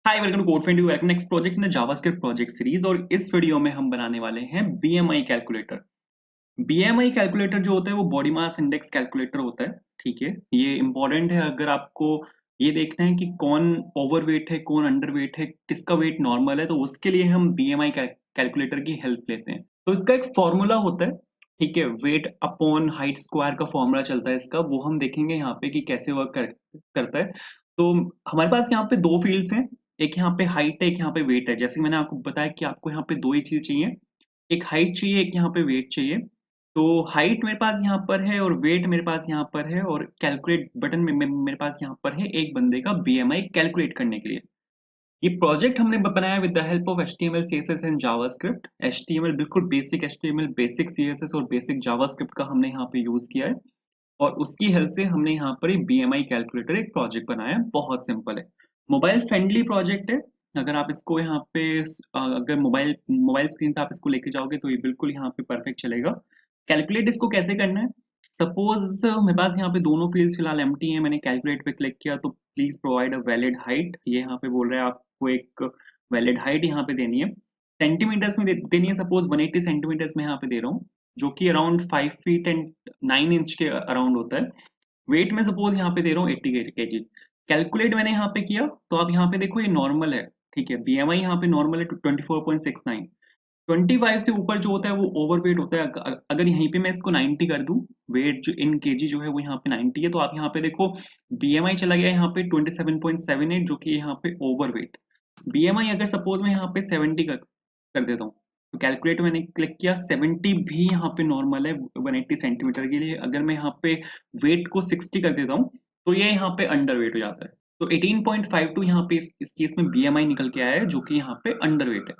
Hi welcome to code friend you welcome next project in the JavaScript project series. और इस video में हम बनाने वाले हैं बीएमआई कैलकुलेटर। बीएमआई कैलकुलेटर जो होता है वो बॉडी मास इंडेक्स कैलकुलेटर होता है। ठीक है, ये इंपॉर्टेंट है अगर आपको ये देखना है कि कौन ओवरवेट है कौन अंडरवेट है किसका वेट नॉर्मल है, तो उसके लिए हम बीएमआई कैलकुलेटर की हेल्प लेते हैं। तो इसका एक फॉर्मूला होता है, ठीक है, वेट अपॉन हाइट स्क्वायर का फॉर्मूला चलता है इसका, वो हम देखेंगे यहाँ पे कि कैसे करता है। तो हमारे पास यहाँ पे दो फील्ड्स हैं, एक यहाँ पे हाइट है एक यहाँ पे वेट है। जैसे कि मैंने आपको बताया कि आपको यहाँ पे दो ही चीज चाहिए, एक हाइट चाहिए एक यहाँ पे वेट चाहिए। तो हाइट मेरे पास यहाँ पर है और वेट मेरे पास यहाँ पर है, और कैलकुलेट बटन में मेरे पास यहाँ पर है एक बंदे का बीएमआई कैलकुलेट करने के लिए। ये प्रोजेक्ट हमने बनाया with the help of HTML CSS and JavaScript. HTML बिल्कुल बेसिक एचटीएमएल, बेसिक सीएसएस और बेसिक जावास्क्रिप्ट का हमने यहाँ पे यूज किया है, और उसकी हेल्प से हमने यहाँ पर एक बीएमआई कैलकुलेटर एक प्रोजेक्ट बनाया है। बहुत सिंपल है, मोबाइल फ्रेंडली प्रोजेक्ट है। अगर आप इसको यहाँ पे अगर मोबाइल मोबाइल स्क्रीन पे आप इसको लेके जाओगे तो ये बिल्कुल यहाँ पे परफेक्ट चलेगा। कैलकुलेट इसको कैसे करना है, सपोज मेरे पास यहाँ पे दोनों फील्ड्स फिलहाल एम्प्टी है, मैंने कैलकुलेट पे क्लिक किया तो please provide a valid height, ये यहाँ पे बोल रहा है आपको एक वैलिड हाइट यहाँ पे देनी है। सेंटीमीटर्स में देनी है, सपोज 180 सेंटीमीटर्स में यहाँ पे दे रहा हूँ, जो कि अराउंड 5 फीट एंड 9 इंच के अराउंड होता है। वेट में सपोज यहाँ पे दे रहा हूँ 80 केजी। कैलकुलेट मैंने यहाँ पे किया तो आप यहाँ पे देखो ये नॉर्मल है, ठीक है, बीएमआई यहाँ पे नॉर्मल है 24.69। 25 से ऊपर जो होता है वो ओवरवेट होता है। अगर यहीं पे मैं इसको 90 कर दूं, वेट जो इन केजी जो है वो यहाँ पे 90 है, तो आप यहाँ पे देखो बीएमआई चला गया यहाँ पे 27.78, जो कि यहाँ पे ओवरवेट। बीएमआई अगर सपोज मैं यहाँ पे 70 कर देता हूँ, तो कैलकुलेट मैंने क्लिक किया, 70 भी यहाँ पे नॉर्मल है 180 सेंटीमीटर के लिए। अगर मैं यहाँ पे वेट को 60 कर देता हूँ तो ये यहाँ पे अंडर वेट हो जाता है। तो 18.52 यहाँ पे इस केस में बीएमआई निकल के आया है, जो कि यहाँ पे अंडर वेट है।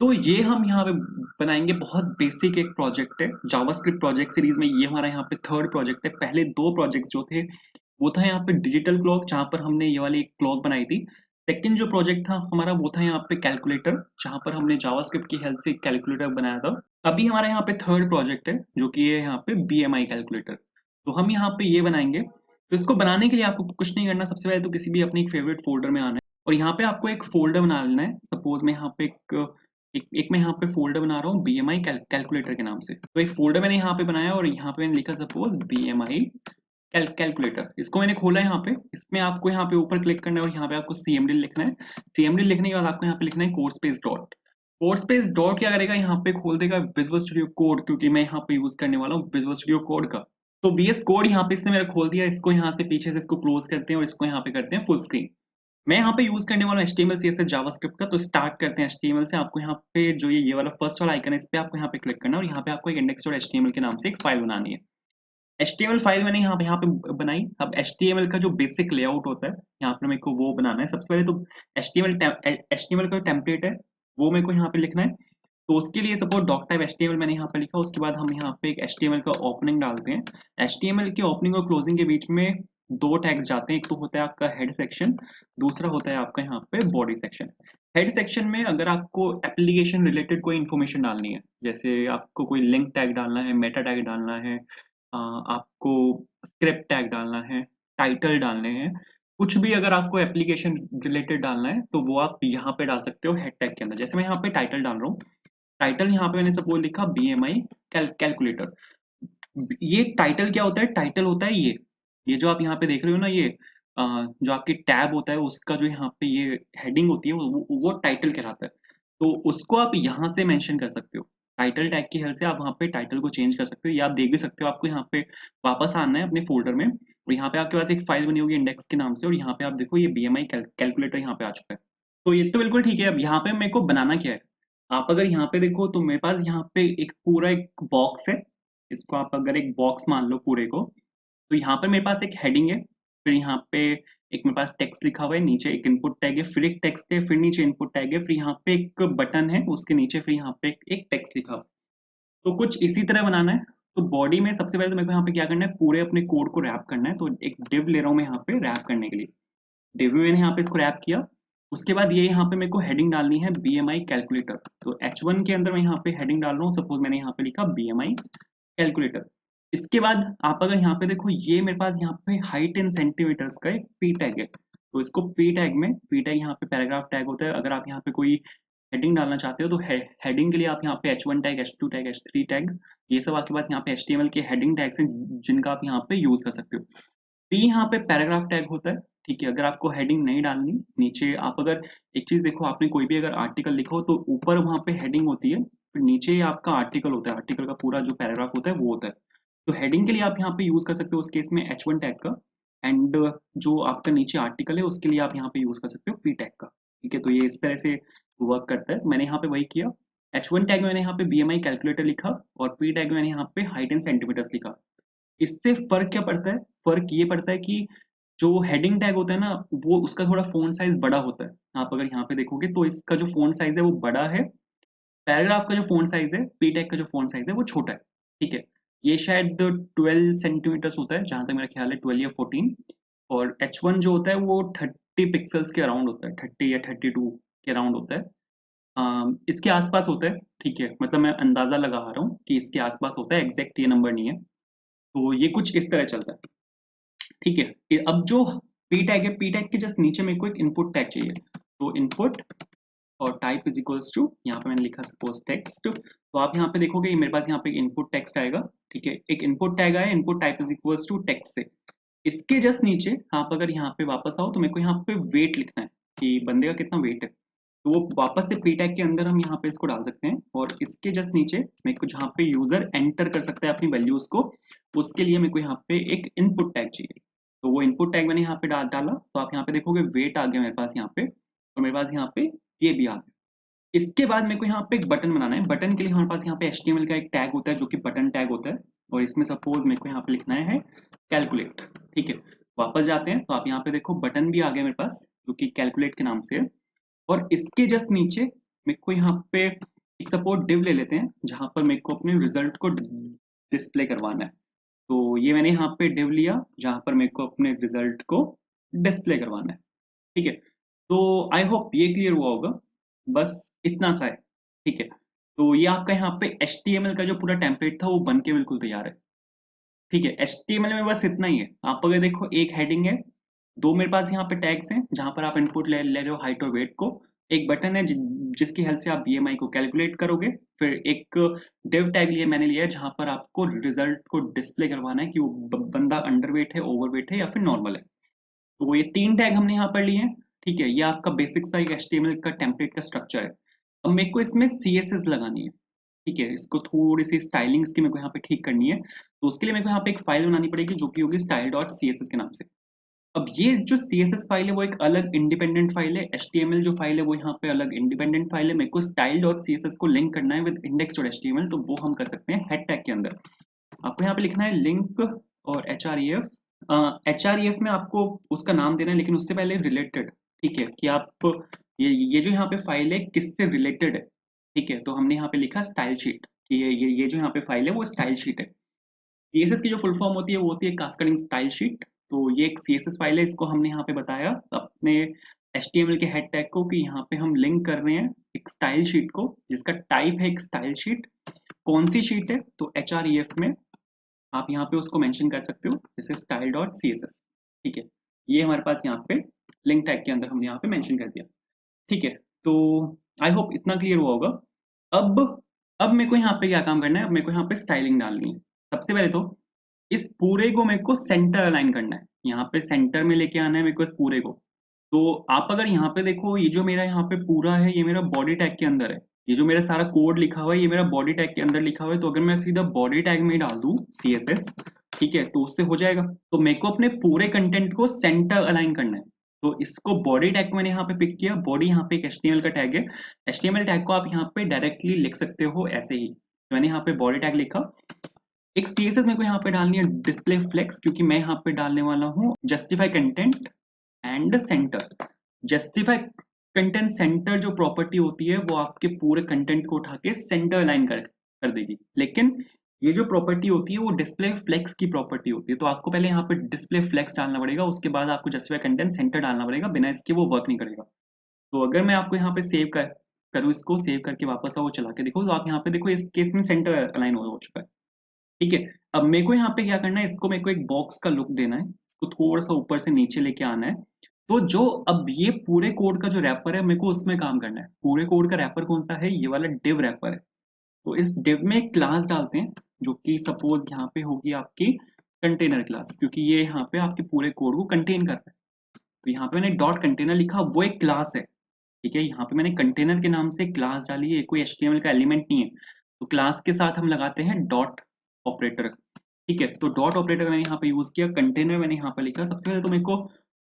तो ये हम यहाँ पे बनाएंगे, बहुत बेसिक एक प्रोजेक्ट है जावास्क्रिप्ट प्रोजेक्ट सीरीज में, ये हमारा यहाँ पे थर्ड प्रोजेक्ट है। पहले दो प्रोजेक्ट्स जो थे वो था यहाँ पे डिजिटल क्लॉक, जहाँ पर हमने ये वाली एक क्लॉक बनाई थी। सेकंड जो प्रोजेक्ट था हमारा वो था यहाँ पे कैलकुलेटर, जहाँ पर हमने जावास्क्रिप्ट की हेल्प से कैलकुलेटर बनाया था। अभी हमारा यहाँ पे थर्ड प्रोजेक्ट है जो कि ये यहाँ पे बीएमआई कैलकुलेटर। तो हम यहाँ पे ये बनाएंगे। तो इसको बनाने के लिए आपको कुछ नहीं करना, सबसे पहले तो किसी भी अपने फेवरेट फोल्डर में आना है, और यहाँ पे आपको एक फोल्डर बना लेना है। सपोज मैं यहाँ पे एक मैं यहाँ पे फोल्डर बना रहा हूँ बीएमआई कैलकुलेटर के नाम से। तो एक फोल्डर मैंने यहाँ पे बनाया और यहाँ पे मैंने लिखा सपोज बीएमआई कैलकुलेटर। इसको मैंने खोला है यहाँ पे, इसमें आपको यहाँ पे ऊपर क्लिक करना है और यहाँ पे आपको सीएमडी लिखना है। सीएमडी लिखने के बाद आपको यहाँ पे लिखना है code space dot. Code space dot क्या करेगा, यहाँ पे खोल देगा विजुअल स्टूडियो कोड, क्योंकि मैं यहाँ पे यूज करने वाला हूँ विजुअल स्टूडियो कोड का। तो वीएस कोड यहाँ पे इसने मेरा खोल दिया, इसको यहाँ से पीछे से इसको क्लोज करते हैं और इसको यहाँ पे करते हैं फुल स्क्रीन। मैं यहाँ पे यूज करने वाला हूँ HTML CSS जावास्क्रिप्ट का। तो स्टार्ट करते हैं HTML से। आपको यहाँ पे जो ये वाला फर्स्ट वाला आइकन है, इस पे आपको यहाँ पे क्लिक करना है और यहाँ पे आपको एक index.html के नाम से एक फाइल बनानी है। HTML फाइल मैंने यहाँ पे बनाई। अब HTML का जो बेसिक लेआउट होता है यहाँ पे मेरे को वो बनाना है। सबसे पहले तो HTML का टेम्पलेट है वो मेरे को यहाँ पे लिखना है। तो उसके लिए सपोज डॉक टाइप HTML मैंने यहाँ पे लिखा, उसके बाद हम यहाँ पे एक HTML का ओपनिंग डालते हैं। HTML के ओपनिंग और क्लोजिंग के बीच में दो टैग्स जाते हैं, एक तो होता है आपका हेड सेक्शन, दूसरा होता है आपका यहाँ पे बॉडी सेक्शन। हेड सेक्शन में अगर आपको एप्लीकेशन रिलेटेड कोई इन्फॉर्मेशन डालनी है, जैसे आपको कोई लिंक टैग डालना है, मेटा टैग डालना है, आपको स्क्रिप्ट टैग डालना है, टाइटल डालने हैं, कुछ भी अगर आपको एप्लीकेशन रिलेटेड डालना है तो वो आप यहाँ पे डाल सकते हो हेड टैग के अंदर। जैसे मैं यहाँ पे टाइटल डाल रहा हूँ, टाइटल यहाँ पे मैंने सपोज लिखा बीएमआई कैलकुलेटर। ये टाइटल क्या होता है, टाइटल होता है ये जो आप यहाँ पे देख रहे हो ना, ये जो आपकी टैब होता है उसका जो यहाँ पे ये हेडिंग होती है वो टाइटल कहलाता है। तो उसको आप यहाँ से मेंशन कर सकते हो, टाइटल टैग की हेल्प से आप वहाँ पे टाइटल को चेंज कर सकते हो, या आप देख भी सकते हो। आपको यहाँ पे वापस आना है अपने फोल्डर में, और यहाँ पे आपके पास एक फाइल बनी होगी इंडेक्स के नाम से, और यहाँ पे आप देखो ये बीएमआई कैलकुलेटर यहाँ पे आ चुका है। तो ये तो बिल्कुल ठीक है। अब यहाँ पे मेरे को बनाना क्या है, आप अगर यहाँ पे देखो तो मेरे पास यहाँ पे एक पूरा एक बॉक्स है। इसको आप अगर एक बॉक्स मान लो पूरे को, तो यहाँ पे मेरे पास एक हेडिंग है, फिर यहाँ पे एक मेरे पास टेक्स्ट लिखा हुआ है, नीचे एक इनपुट टैग है, फिर एक टेक्स्ट है, फिर नीचे इनपुट टैग है, फिर यहाँ पे एक बटन है उसके नीचे, फिर यहाँ पे एक टेक्स्ट लिखा हुआ है। तो कुछ इसी तरह बनाना है। तो बॉडी में सबसे पहले तो मेरे को यहाँ पे क्या करना है, पूरे अपने कोड को रैप करना है। तो एक डिव ले रहा हूँ मैं यहाँ पे रैप करने के लिए, डिव में मैंने यहाँ पे इसको रैप किया। उसके बाद ये यहाँ पे मेरे को हेडिंग डालनी है बीएमआई कैलकुलेटर। तो H1 के अंदर मैं यहाँ पे हेडिंग डाल रहा हूँ, सपोज मैंने यहाँ पे लिखा बीएमआई कैलकुलेटर। इसके बाद आप अगर यहाँ पे देखो, ये मेरे पास यहाँ पे हाइट इन सेंटीमीटर्स का एक पी टैग है। तो इसको पी टैग यहाँ पे पैराग्राफ टैग होता है। अगर आप यहाँ पे कोई हेडिंग डालना चाहते हो तो हेडिंग के लिए आप यहाँ पे H1 tag, H2 tag, H3 tag, ये सब आपके पास यहाँ पे HTML के हेडिंग टैग्स हैं जिनका आप यहाँ पे यूज कर सकते हो। पी यहाँ पे पैराग्राफ टैग होता है, ठीक है। अगर आपको हेडिंग नहीं डालनी, नीचे आप अगर एक चीज देखो, आपने कोई भी अगर आर्टिकल लिखो तो ऊपर वहां पे हेडिंग होती है, फिर नीचे ही आपका आर्टिकल होता है, आर्टिकल का पूरा जो पैराग्राफ होता है वो होता है। तो हेडिंग के लिए आप यहाँ पे यूज कर सकते हो उस केस में H1 टैग का, एंड जो आपका नीचे आर्टिकल है उसके लिए आप यहाँ पे यूज कर सकते हो पी टैग का, ठीक है। तो ये इस तरह से वर्क करता है। मैंने यहाँ पे वही किया। H1 टैग में मैंने यहाँ पे BMI कैलकुलेटर लिखा और पी टैग में मैंने यहाँ पे हाइट इन सेंटीमीटर्स लिखा। इससे फर्क क्या पड़ता है? फर्क ये पड़ता है कि जो हेडिंग टैग होता है ना, वो उसका थोड़ा फ़ॉन्ट साइज़ बड़ा होता है। आप अगर यहाँ पे देखोगे तो इसका जो फ़ॉन्ट साइज़ है वो बड़ा है, पैराग्राफ का जो फ़ॉन्ट साइज़ है, पी टैग का जो फ़ॉन्ट साइज़ है वो छोटा है, ठीक है। ये शायद 12 सेंटीमीटर्स होता है, जहाँ तक मेरा ख्याल है 12 या 14, और H1 जो होता है वो 30 पिक्सेल्स के अराउंड होता है, 30 या 32 के अराउंड होता है। इसके आस-पास होता है, ठीक है। मतलब मैं अंदाज़ा लगा रहा हूँ कि इसके आस-पास होता है, एग्ज़ैक्ट ये नंबर नहीं है। तो ये कुछ इस तरह चलता है। ठीक है। अब जो पी टैग है, पी टैग के जस्ट नीचे मेरे को एक इनपुट टैग चाहिए। तो इनपुट और टाइप इज इक्वल्स टू, यहाँ पे मैंने लिखा सपोज टेक्स्ट। तो आप यहाँ पे देखोगे मेरे पास यहाँ पे एक इनपुट टेक्स्ट आएगा, ठीक है। एक इनपुट टैग आया, input type is equals to text से। इसके जस्ट नीचे आप अगर यहाँ पे वापस आओ तो मेरे को यहाँ पे वेट लिखना है कि बंदे का कितना वेट है। तो वो वापस से पी टैग के अंदर हम यहाँ पे इसको डाल सकते हैं, और इसके जस्ट नीचे मेरे को जहाँ पे यूजर एंटर कर सकता है अपनी वैल्यूज को, उसके लिए मेरे को यहाँ पे एक इनपुट टैग चाहिए। तो वो इनपुट टैग मैंने यहाँ पे डाला, तो आप यहाँ पे देखोगे वेट आ गया मेरे पास यहाँ पे, और मेरे पास यहाँ पे ये भी आ गया। इसके बाद मेरे को यहाँ पे एक बटन बनाना है। बटन के लिए हमारे पास यहाँ पे HTML का एक टैग होता है जो कि बटन टैग होता है, और इसमें सपोज मेरे को यहाँ पे लिखना है कैलकुलेट, ठीक है। वापस जाते हैं तो आप यहाँ पे देखो बटन भी आ गया मेरे पास जो कि कैलकुलेट के नाम से है। और इसके जस्ट नीचे मेरे को यहाँ पे एक सपोर्ट डिव ले लेते हैं जहां पर मेरे को अपने रिजल्ट को डिस्प्ले करवाना है। तो ये मैंने यहाँ पे डिव लिया जहां पर मेरे को अपने रिजल्ट को डिस्प्ले करवाना है, ठीक है। तो आई होप ये क्लियर हुआ होगा, बस इतना सा है, ठीक है। तो ये आपका यहाँ पे HTML का जो पूरा टेम्पलेट था वो बन के बिल्कुल तैयार है, ठीक है। HTML में बस इतना ही है। आप अगर देखो एक हेडिंग है, दो मेरे पास यहाँ पे टैग्स हैं जहां पर आप इनपुट ले रहे हो हाइट और वेट को, एक बटन है जिसकी हेल्प से आप BMI को कैलकुलेट करोगे, फिर एक डिव टैग मैंने लिया है जहां पर आपको रिजल्ट को डिस्प्ले करवाना है कि वो बंदा अंडरवेट है, ओवरवेट है या फिर नॉर्मल है। तो ये 3 टैग हमने यहाँ पर लिए हैं, ठीक है। ये आपका बेसिक सा एक HTML का टेम्पलेट का स्ट्रक्चर है। अब मेरे को इसमें CSS लगानी है, ठीक है। इसको थोड़ी सी स्टाइलिंग्स की मेरे को यहाँ पे ठीक करनी है, तो उसके लिए मेरे को यहाँ पे एक फाइल बनानी पड़ेगी जो कि होगी style.css के नाम से। अब ये जो CSS फाइल है वो एक अलग इंडिपेंडेंट फाइल है, HTML जो फाइल है वो यहाँ पे अलग इंडिपेंडेंट फाइल है। मेरे को style.css को लिंक करना है विद index.html, तो वो हम कर सकते हैं हेड टैग के अंदर। आपको यहाँ पे लिखना है लिंक और href। href में आपको उसका नाम देना है, लेकिन उससे पहले रिलेटेड, ठीक है, कि आप ये जो यहाँ पे फाइल है किससे रिलेटेड है, ठीक है। तो हमने यहाँ पे लिखा स्टाइल शीट कि ये जो यहाँ पे फाइल है वो स्टाइल शीट है। CSS की जो फुल फॉर्म होती है वो होती है कास्केडिंग स्टाइल शीट। तो ये एक CSS फाइल है, इसको हमने यहाँ पे बताया अपने HTML के हेड टैग को कि यहाँ पे हम लिंक कर रहे हैं एक स्टाइल शीट को जिसका टाइप है एक स्टाइल शीट। कौन सी शीट है? तो href में आप यहाँ पे उसको मेंशन कर सकते हो जैसे style.css, ठीक है। ये हमारे पास यहाँ पे लिंक टैग के अंदर हमने यहाँ पे मेंशन कर दिया, ठीक है। तो आई होप इतना क्लियर हुआ होगा। अब अब मेरे को यहाँ पे क्या काम करना है? अब मेरे को यहाँ पे स्टाइलिंग डालनी है। सबसे पहले तो इस पूरे को मेरे को सेंटर अलाइन करना है, यहाँ पे सेंटर में लेके आना है मेरे को इस पूरे को। तो आप अगर यहाँ पे देखो ये जो मेरा यहाँ पे पूरा है ये मेरा बॉडी टैग के अंदर है, ये जो मेरा सारा कोड लिखा हुआ है ये मेरा बॉडी टैग के अंदर लिखा हुआ है। तो अगर मैं सीधा बॉडी टैग में ही डाल दूं CSS, ठीक है, तो उससे हो जाएगा। तो मेरे को अपने पूरे कंटेंट को सेंटर अलाइन करना है, तो इसको बॉडी टैग को मैंने यहाँ पे पिक किया। बॉडी यहाँ पे एक HTML का टैग है, HTML टैग को आप यहाँ पे डायरेक्टली लिख सकते हो ऐसे ही। तो मैंने यहाँ पे बॉडी टैग लिखा। एक CSS मेरे को यहाँ पे डालनी है डिस्प्ले फ्लेक्स, क्योंकि मैं यहाँ पे डालने वाला हूँ justify content and centre. Justify content centre जो प्रॉपर्टी होती है वो आपके पूरे कंटेंट को उठा के सेंटर अलाइन कर देगी, लेकिन ये जो प्रॉपर्टी होती है वो डिस्प्ले फ्लेक्स की प्रॉपर्टी होती है। तो आपको पहले यहाँ पे डिस्प्ले फ्लेक्स डालना पड़ेगा, उसके बाद आपको जस्टिफाई कंटेंट सेंटर डालना पड़ेगा, बिना इसके वो वर्क नहीं करेगा। तो अगर मैं आपको यहाँ पे सेव करूँ, इसको सेव करके वापस आओ चला के देखो, तो आप यहाँ पे देखो इस केस में सेंटर अलाइन हो चुका है, ठीक है। अब मेरे को यहाँ पे क्या करना है, इसको मेरे को एक बॉक्स का लुक देना है, इसको थोड़ा सा ऊपर से नीचे लेके आना है। तो जो अब ये पूरे कोड का जो रैपर है मेरे को उसमें काम करना है। पूरे कोड का रैपर कौन सा है? ये वाला div रैपर है। तो इस div में एक क्लास डालते हैं जो कि सपोज यहाँ पे होगी आपकी कंटेनर क्लास, क्योंकि ये यहाँ पे आपके पूरे कोड को कंटेन कर रहा है। तो यहाँ पे मैंने डॉट कंटेनर लिखा, वो एक क्लास है। ठीक है, यहाँ पे मैंने कंटेनर के नाम से क्लास डाली है, कोई HTML का एलिमेंट नहीं है। तो क्लास के साथ हम लगाते हैं डॉट ऑपरेटर। ठीक है, तो डॉट ऑपरेटर मैंने यहाँ पे यूज किया, कंटेनर मैंने यहाँ पे लिखा। सबसे पहले तो मेरे को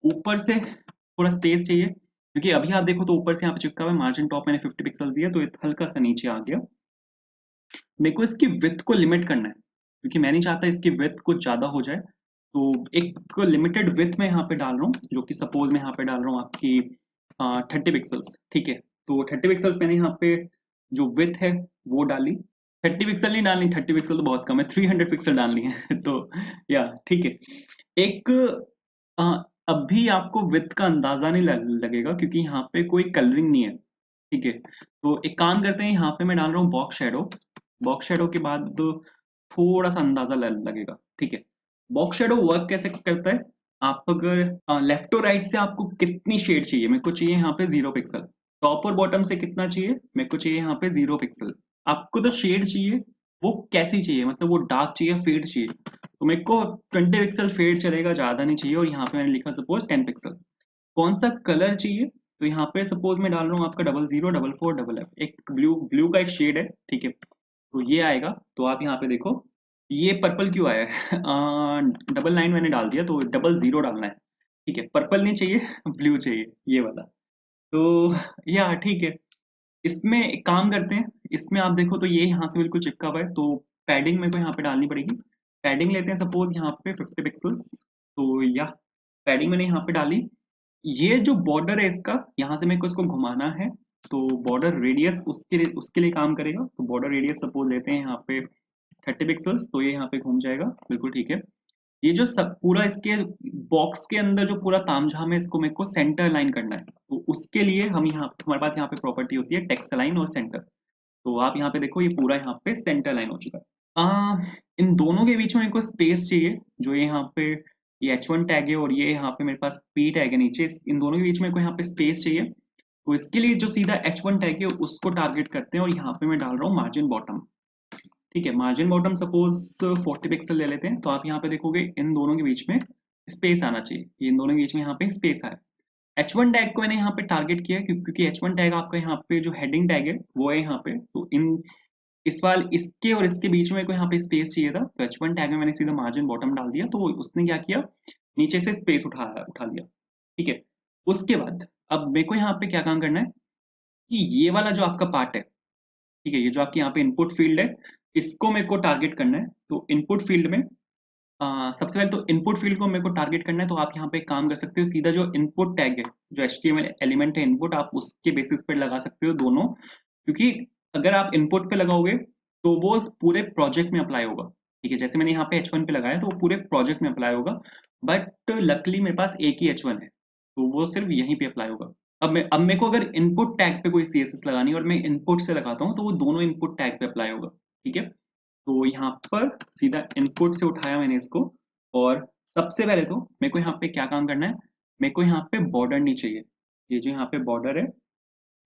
ऊपर से थोड़ा स्पेस चाहिए, क्योंकि अभी आप देखो तो ऊपर से यहाँ पे चिपका हुआ है, मार्जिन टॉप मैंने 50 पिक्सल दिया तो ये हल्का सा नीचे आ गया। मेरे को इसकी विड्थ को लिमिट करना है, क्योंकि मैं नहीं चाहता इसकी विड्थ कुछ ज्यादा हो जाए। तो एक लिमिटेड विड्थ में यहाँ पे डाल रहा हूँ, जो कि सपोज मैं यहाँ पे डाल रहा हूँ आपकी 30 पिक्सल्स। ठीक है, तो 30 पिक्सल्स मैंने यहाँ पे जो विड्थ है वो डाली। 30 पिक्सल नहीं डालनी, 30 पिक्सल तो बहुत कम है, 300 पिक्सल डालनी है तो या ठीक है। एक अ, अभी आपको विड्थ का अंदाजा नहीं लगेगा, क्योंकि यहाँ पे कोई कलरिंग नहीं है। ठीक है, तो एक काम करते हैं, यहाँ पे मैं डाल रहा हूँ बॉक्स शेडो। बॉक्स शेडो के बाद थोड़ा सा अंदाजा लगेगा। ठीक है, बॉक्स शेडो वर्क कैसे करता है? आप अगर लेफ्ट और राइट से आपको कितनी शेड चाहिए, मेरे को चाहिए यहाँ पे 0 पिक्सल। टॉप और बॉटम से कितना चाहिए? मेरे को चाहिए यहाँ पे 0 पिक्सल। आपको तो शेड चाहिए, वो कैसी चाहिए, मतलब वो डार्क चाहिए, फेड चाहिए? तो मेरे को 20 पिक्सल फेड चलेगा, ज्यादा नहीं चाहिए। और यहाँ पे मैंने लिखा सपोज 10 पिक्सल। कौन सा कलर चाहिए? तो यहाँ पे सपोज मैं डाल रहा हूँ आपका 00 44 FF, एक ब्लू ब्लू का एक शेड है। ठीक है, तो ये आएगा। तो आप यहाँ पे देखो ये पर्पल क्यों आया है? 99 मैंने डाल दिया, तो 00 डालना है। ठीक है, पर्पल नहीं चाहिए ब्लू चाहिए, ये वाला। तो या ठीक है, इसमें एक काम करते हैं, इसमें आप देखो तो ये यहाँ से बिल्कुल चिपका हुआ है, तो पैडिंग मेरे को यहाँ पे डालनी पड़ेगी। पैडिंग लेते हैं सपोज यहाँ पे 50 पिक्सल्स। तो या पैडिंग मैंने यहाँ पे डाली। ये जो बॉर्डर है इसका, यहाँ से मेरे को इसको घुमाना है। तो बॉर्डर रेडियस उसके लिए काम करेगा। तो बॉर्डर रेडियस सपोज लेते हैं यहाँ पे 30 पिक्सल्स, तो ये यहाँ पे घूम जाएगा, बिल्कुल ठीक है। ये जो सब पूरा इसके बॉक्स के अंदर जो पूरा तामझाम है, इसको मेरे को सेंटर लाइन करना है। तो उसके लिए हम यहाँ हमारे पास यहाँ पे प्रॉपर्टी होती है टेक्स्ट लाइन और सेंटर। तो आप यहाँ पे देखो ये पूरा यहाँ पे सेंटर लाइन हो चुका है। इन दोनों के बीच में मेरे को स्पेस चाहिए, जो ये यहाँ पे ये H1 टैग है और ये यहाँ पे मेरे पास P टैग है नीचे, इन दोनों के बीच में कोई यहाँ पे स्पेस चाहिए। तो इसके लिए जो सीधा H1 टैग है उसको टारगेट करते हैं, और यहाँ पे मैं डाल रहा हूँ मार्जिन बॉटम। ठीक है, मार्जिन बॉटम सपोज 40 पिक्सल ले लेते हैं। तो आप यहाँ पे देखोगे इन दोनों के बीच में स्पेस आना चाहिए, ये इन दोनों के बीच में यहाँ पे स्पेस आया। H1 टैग को मैंने यहाँ पे टारगेट किया, क्योंकि H1 टैग आपका यहाँ पे जो हेडिंग टैग है वो है यहाँ पे। तो इन इस वाल इसके और इसके बीच में को यहाँ पे स्पेस चाहिए था, तो H1 टैग में मैंने सीधा मार्जिन बॉटम डाल दिया, तो उसने क्या किया, नीचे से स्पेस उठा लिया। ठीक है, उसके बाद अब मेरे को यहाँ पे क्या काम करना है कि ये वाला जो आपका पार्ट है, ठीक है, ये जो आपकी यहाँ पे इनपुट फील्ड है, इसको मेरे को टारगेट करना है। तो इनपुट फील्ड में सबसे पहले तो इनपुट फील्ड को मेरे को टारगेट करना है। तो आप यहाँ पे एक काम कर सकते हो, सीधा जो इनपुट टैग है, जो HTML एलिमेंट है इनपुट, आप उसके बेसिस पे लगा सकते हो दोनों। क्योंकि अगर आप इनपुट पे लगाओगे तो वो पूरे प्रोजेक्ट में अप्लाई होगा। ठीक है, जैसे मैंने यहाँ पे H1 पे लगाया तो वो पूरे प्रोजेक्ट में अप्लाई होगा। बट लकली मेरे पास एक ही H1 है, तो वो सिर्फ यहीं पे अप्लाई होगा। अब मेरे को अगर इनपुट टैग पे कोई CSS लगानी है और मैं इनपुट से लगाता हूँ, तो वो दोनों इनपुट टैग पे अप्लाई होगा। ठीक है, तो यहाँ पर सीधा इनपुट से उठाया मैंने इसको। और सबसे पहले तो मेरे को यहाँ पे क्या काम करना है, मेरे को यहाँ पे बॉर्डर नहीं चाहिए। ये जो यहाँ पे बॉर्डर है,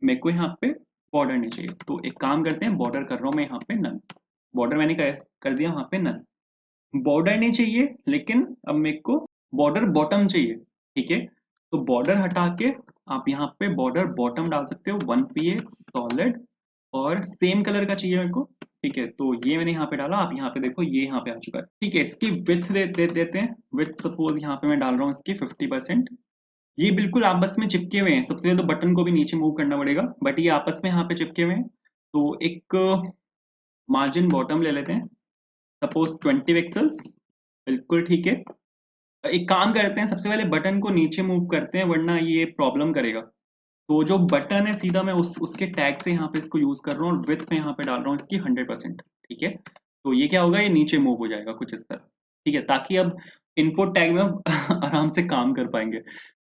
मेरे को यहाँ पे बॉर्डर नहीं चाहिए। तो एक काम करते हैं, बॉर्डर कर रहा हूँ मैं यहाँ पे नन। बॉर्डर मैंने कर दिया वहां पे नन। बॉर्डर नहीं चाहिए, लेकिन अब मेरे को बॉर्डर बॉटम चाहिए। ठीक है, तो बॉर्डर हटा के आप यहाँ पे बॉर्डर बॉटम डाल सकते हो, 1px सॉलिड, और सेम कलर का चाहिए मेरे को। ठीक है, तो ये मैंने यहाँ पे डाला, आप यहाँ पे देखो ये यहाँ पे आ चुका है। ठीक है, इसकी विड्थ देते हैं। विड्थ सपोज यहाँ पे मैं डाल रहा हूँ इसकी 50%। ये बिल्कुल आपस में चिपके हुए हैं। सबसे पहले तो बटन को भी नीचे मूव करना पड़ेगा, बट ये आपस में यहाँ पे चिपके हुए हैं। तो एक मार्जिन बॉटम ले लेते हैं, सपोज 20 पिक्सल्स, बिल्कुल ठीक है। एक काम करते हैं, सबसे पहले बटन को नीचे मूव करते हैं, वरना ये प्रॉब्लम करेगा। तो जो बटन है सीधा मैं उसके टैग से यहाँ पे इसको यूज कर रहा हूँ, और विड्थ में यहाँ पे डाल रहा हूँ इसकी 100%। ठीक है, तो ये क्या होगा, ये नीचे मूव हो जाएगा कुछ इस तरह। ठीक है, ताकि अब इनपुट टैग में हम आराम से काम कर पाएंगे।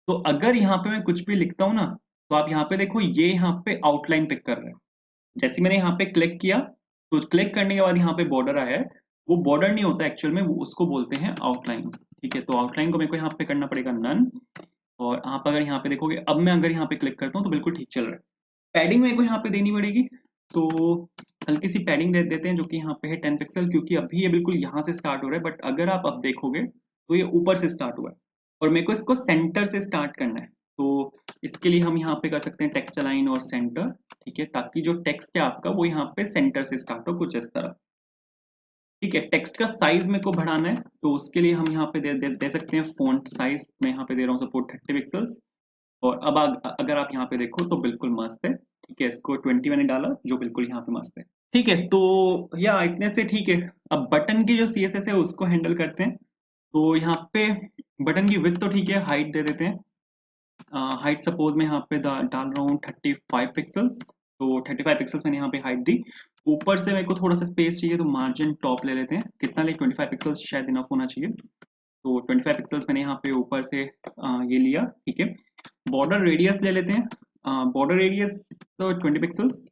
तो अगर यहाँ पे मैं कुछ भी लिखता हूँ ना, तो आप यहाँ पे देखो ये यहाँ पे आउटलाइन पिक कर रहा है। जैसे मैंने यहाँ पे क्लिक किया, तो क्लिक करने के बाद यहाँ पे बॉर्डर आया है। वो बॉर्डर नहीं होता एक्चुअल में, वो उसको बोलते हैं आउटलाइन। ठीक है, तो आउटलाइन को मेरे को यहाँ पे करना पड़ेगा नन। और आप अगर यहाँ पे देखोगे, अब मैं अगर यहाँ पे क्लिक करता हूँ तो बिल्कुल ठीक चल रहा है। पैडिंग मेरे को यहाँ पे देनी पड़ेगी, तो हल्की सी पैडिंग दे देते हैं जो कि यहाँ पे है 10 पिक्सल, क्योंकि अभी ये बिल्कुल यहाँ से स्टार्ट हो रहा है, बट अगर आप अब देखोगे तो ये ऊपर से स्टार्ट हुआ है और मेरे को इसको सेंटर से स्टार्ट करना है। तो इसके लिए हम यहाँ पे कर सकते हैं टेक्स्ट अलाइन और सेंटर, ठीक है, ताकि जो टेक्स्ट है आपका वो यहाँ पे सेंटर से स्टार्ट हो कुछ इस तरह। ठीक है, टेक्स्ट का साइज मेरे को बढ़ाना है, तो उसके लिए हम यहाँ पे दे सकते हैं फ़ॉन्ट साइज, मैं यहाँ पे दे रहा हूँ सपोर्ट 30 पिक्सेल्स। और अब अगर आप यहाँ पे देखो तो बिल्कुल मस्त है। ठीक है, इसको 20 मैंने डाला जो बिल्कुल यहाँ पे मस्त है। ठीक है, तो या इतने से ठीक है। अब बटन की जो सीएसएस है उसको हैंडल करते हैं। तो यहाँ पे बटन की विड्थ तो ठीक है, हाइट दे देते हैं। हाइट सपोज मैं यहाँ पे डाल रहा हूँ 35 पिक्सल्स, तो 35 पिक्सल्स मैंने यहाँ पे हाइट दी। ऊपर से मेरे को थोड़ा सा स्पेस चाहिए, तो मार्जिन टॉप ले लेते हैं। कितना ले, 25 पिक्सल्स शायद इनफ होना चाहिए। तो 25 पिक्सल्स मैंने यहाँ पे ऊपर से ये लिया। ठीक है, बॉर्डर रेडियस ले लेते हैं। बॉर्डर रेडियस तो 20 पिक्सल्स।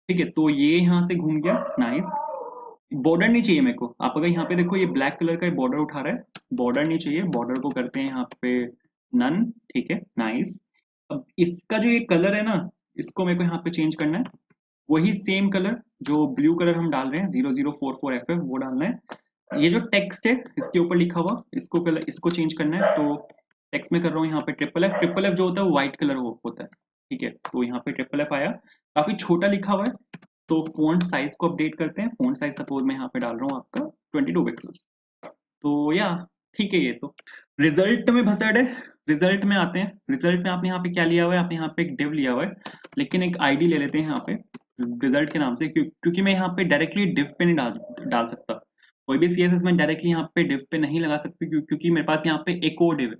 ठीक है, तो ये यहाँ से घूम गया, नाइस। बॉर्डर नहीं चाहिए मेरे को, आप अगर यहाँ पे देखो ये ब्लैक कलर का बॉर्डर उठा रहा है, बॉर्डर नहीं चाहिए, बॉर्डर को करते हैं यहाँ पे नन। ठीक है, नाइस। अब इसका जो ये कलर है ना, इसको मेरे को यहाँ पे चेंज करना है। वही सेम कलर जो ब्लू कलर हम डाल रहे हैं 0044FF वो डालना है। ये जो टेक्स्ट है इसके ऊपर लिखा हुआ, इसको कलर, इसको चेंज करना है। तो टेक्स्ट में कर रहा हूँ यहाँ पे ट्रिपल एफ जो होता है वो व्हाइट कलर होता है। ठीक है, तो यहाँ पे ट्रिपल एफ आया, काफी छोटा लिखा हुआ है। तो फ़ॉन्ट साइज को अपडेट करते हैं। फ़ॉन्ट साइज सपोज मैं यहाँ पे डाल रहा हूँ आपका 22 पिक्सेल्स। तो या ठीक है, ये तो रिजल्ट में भसड़ है। रिजल्ट में आते हैं। रिजल्ट में आपने यहाँ पे क्या लिया हुआ है, आपने यहाँ पे एक डिव लिया हुआ है, लेकिन एक आईडी ले लेते हैं यहाँ पे रिजल्ट के नाम से, क्योंकि मैं यहाँ पे डायरेक्टली डिव पे नहीं डाल सकता। कोई भी सीएसएस में डायरेक्टली यहाँ पे डिव पे नहीं लगा सकती, क्योंकि मेरे पास यहाँ पे एक और डिव है।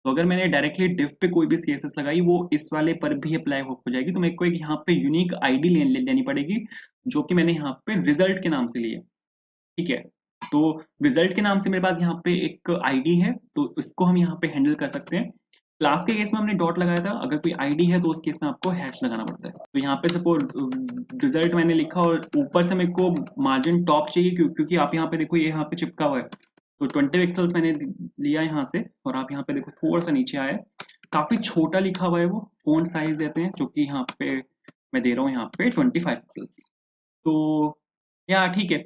तो अगर मैंने डायरेक्टली डिव पे कोई भी सीएसएस लगाई वो इस वाले पर भी अप्लाई हो जाएगी, तो मेरे को एक यहाँ पे यूनिक आईडी लेनी पड़ेगी, जो कि मैंने यहाँ पे रिजल्ट के नाम से ली है। ठीक है, तो रिजल्ट के नाम से मेरे पास यहाँ पे एक आईडी है, तो इसको हम यहाँ पे हैंडल कर सकते हैं। क्लास के केस में हमने डॉट लगाया था, अगर कोई आईडी है तो उस केस में आपको हैश लगाना पड़ता है। तो यहाँ पे सपोज रिजल्ट मैंने लिखा और ऊपर से मेरे को मार्जिन टॉप चाहिए, क्योंकि आप यहाँ पे देखो ये यहाँ पे चिपका हुआ है। तो 20 पिक्सल्स मैंने लिया यहाँ से, और आप यहाँ पे देखो थोड़ा सा नीचे आया, काफी छोटा लिखा हुआ है वो। फ़ॉन्ट साइज देते हैं जो कि यहाँ पे मैं दे रहा हूँ यहाँ पे 25 पिक्सल्स। तो या ठीक है,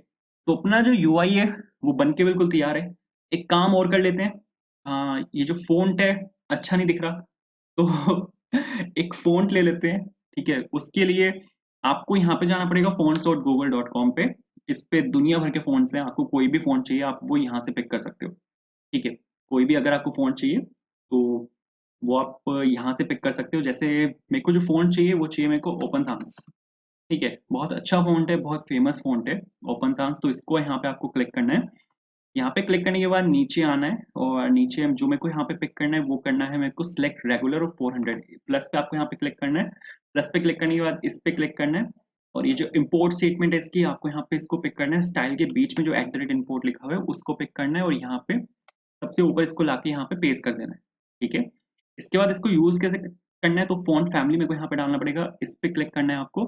तो अपना जो यूआई है वो बन के बिल्कुल तैयार है। एक काम और कर लेते हैं। ये जो फ़ॉन्ट है अच्छा नहीं दिख रहा, तो एक फ़ॉन्ट ले लेते हैं। ठीक है, उसके लिए आपको यहाँ पे जाना पड़ेगा fonts.google.com पे। इस पे दुनिया भर के फ़ॉन्ट्स हैं, आपको कोई भी फ़ॉन्ट चाहिए आप वो यहाँ से पिक कर सकते हो। ठीक है, कोई भी अगर आपको फ़ॉन्ट चाहिए तो वो आप यहाँ से पिक कर सकते हो। जैसे मेरे को जो फ़ॉन्ट चाहिए वो चाहिए मेरे को ओपन सांस। ठीक है, बहुत अच्छा फ़ॉन्ट है, बहुत फ़ेमस फ़ॉन्ट है ओपन सांस। तो इसको यहाँ पे आपको क्लिक करना है। यहाँ पे क्लिक करने के बाद नीचे आना है, और नीचे जो मेरे को यहाँ पे पिक करना है वो करना है मेरे को सिलेक्ट रेगुलर और 400। प्लस पे आपको यहाँ पे क्लिक करना है। प्लस पे क्लिक करने के बाद इस पे क्लिक करना है, और ये जो इम्पोर्ट स्टेटमेंट है इसकी आपको यहाँ पे इसको पिक करना है। स्टाइल के बीच में जो @import लिखा हुआ है उसको पिक करना है, और यहाँ पे सबसे ऊपर इसको लाके यहाँ पे पेस्ट कर देना है। ठीक है, इसके बाद इसको यूज कैसे करना है, तो फॉन्ट फैमिली मेरे को यहाँ पे डालना पड़ेगा। इस पे क्लिक करना है आपको।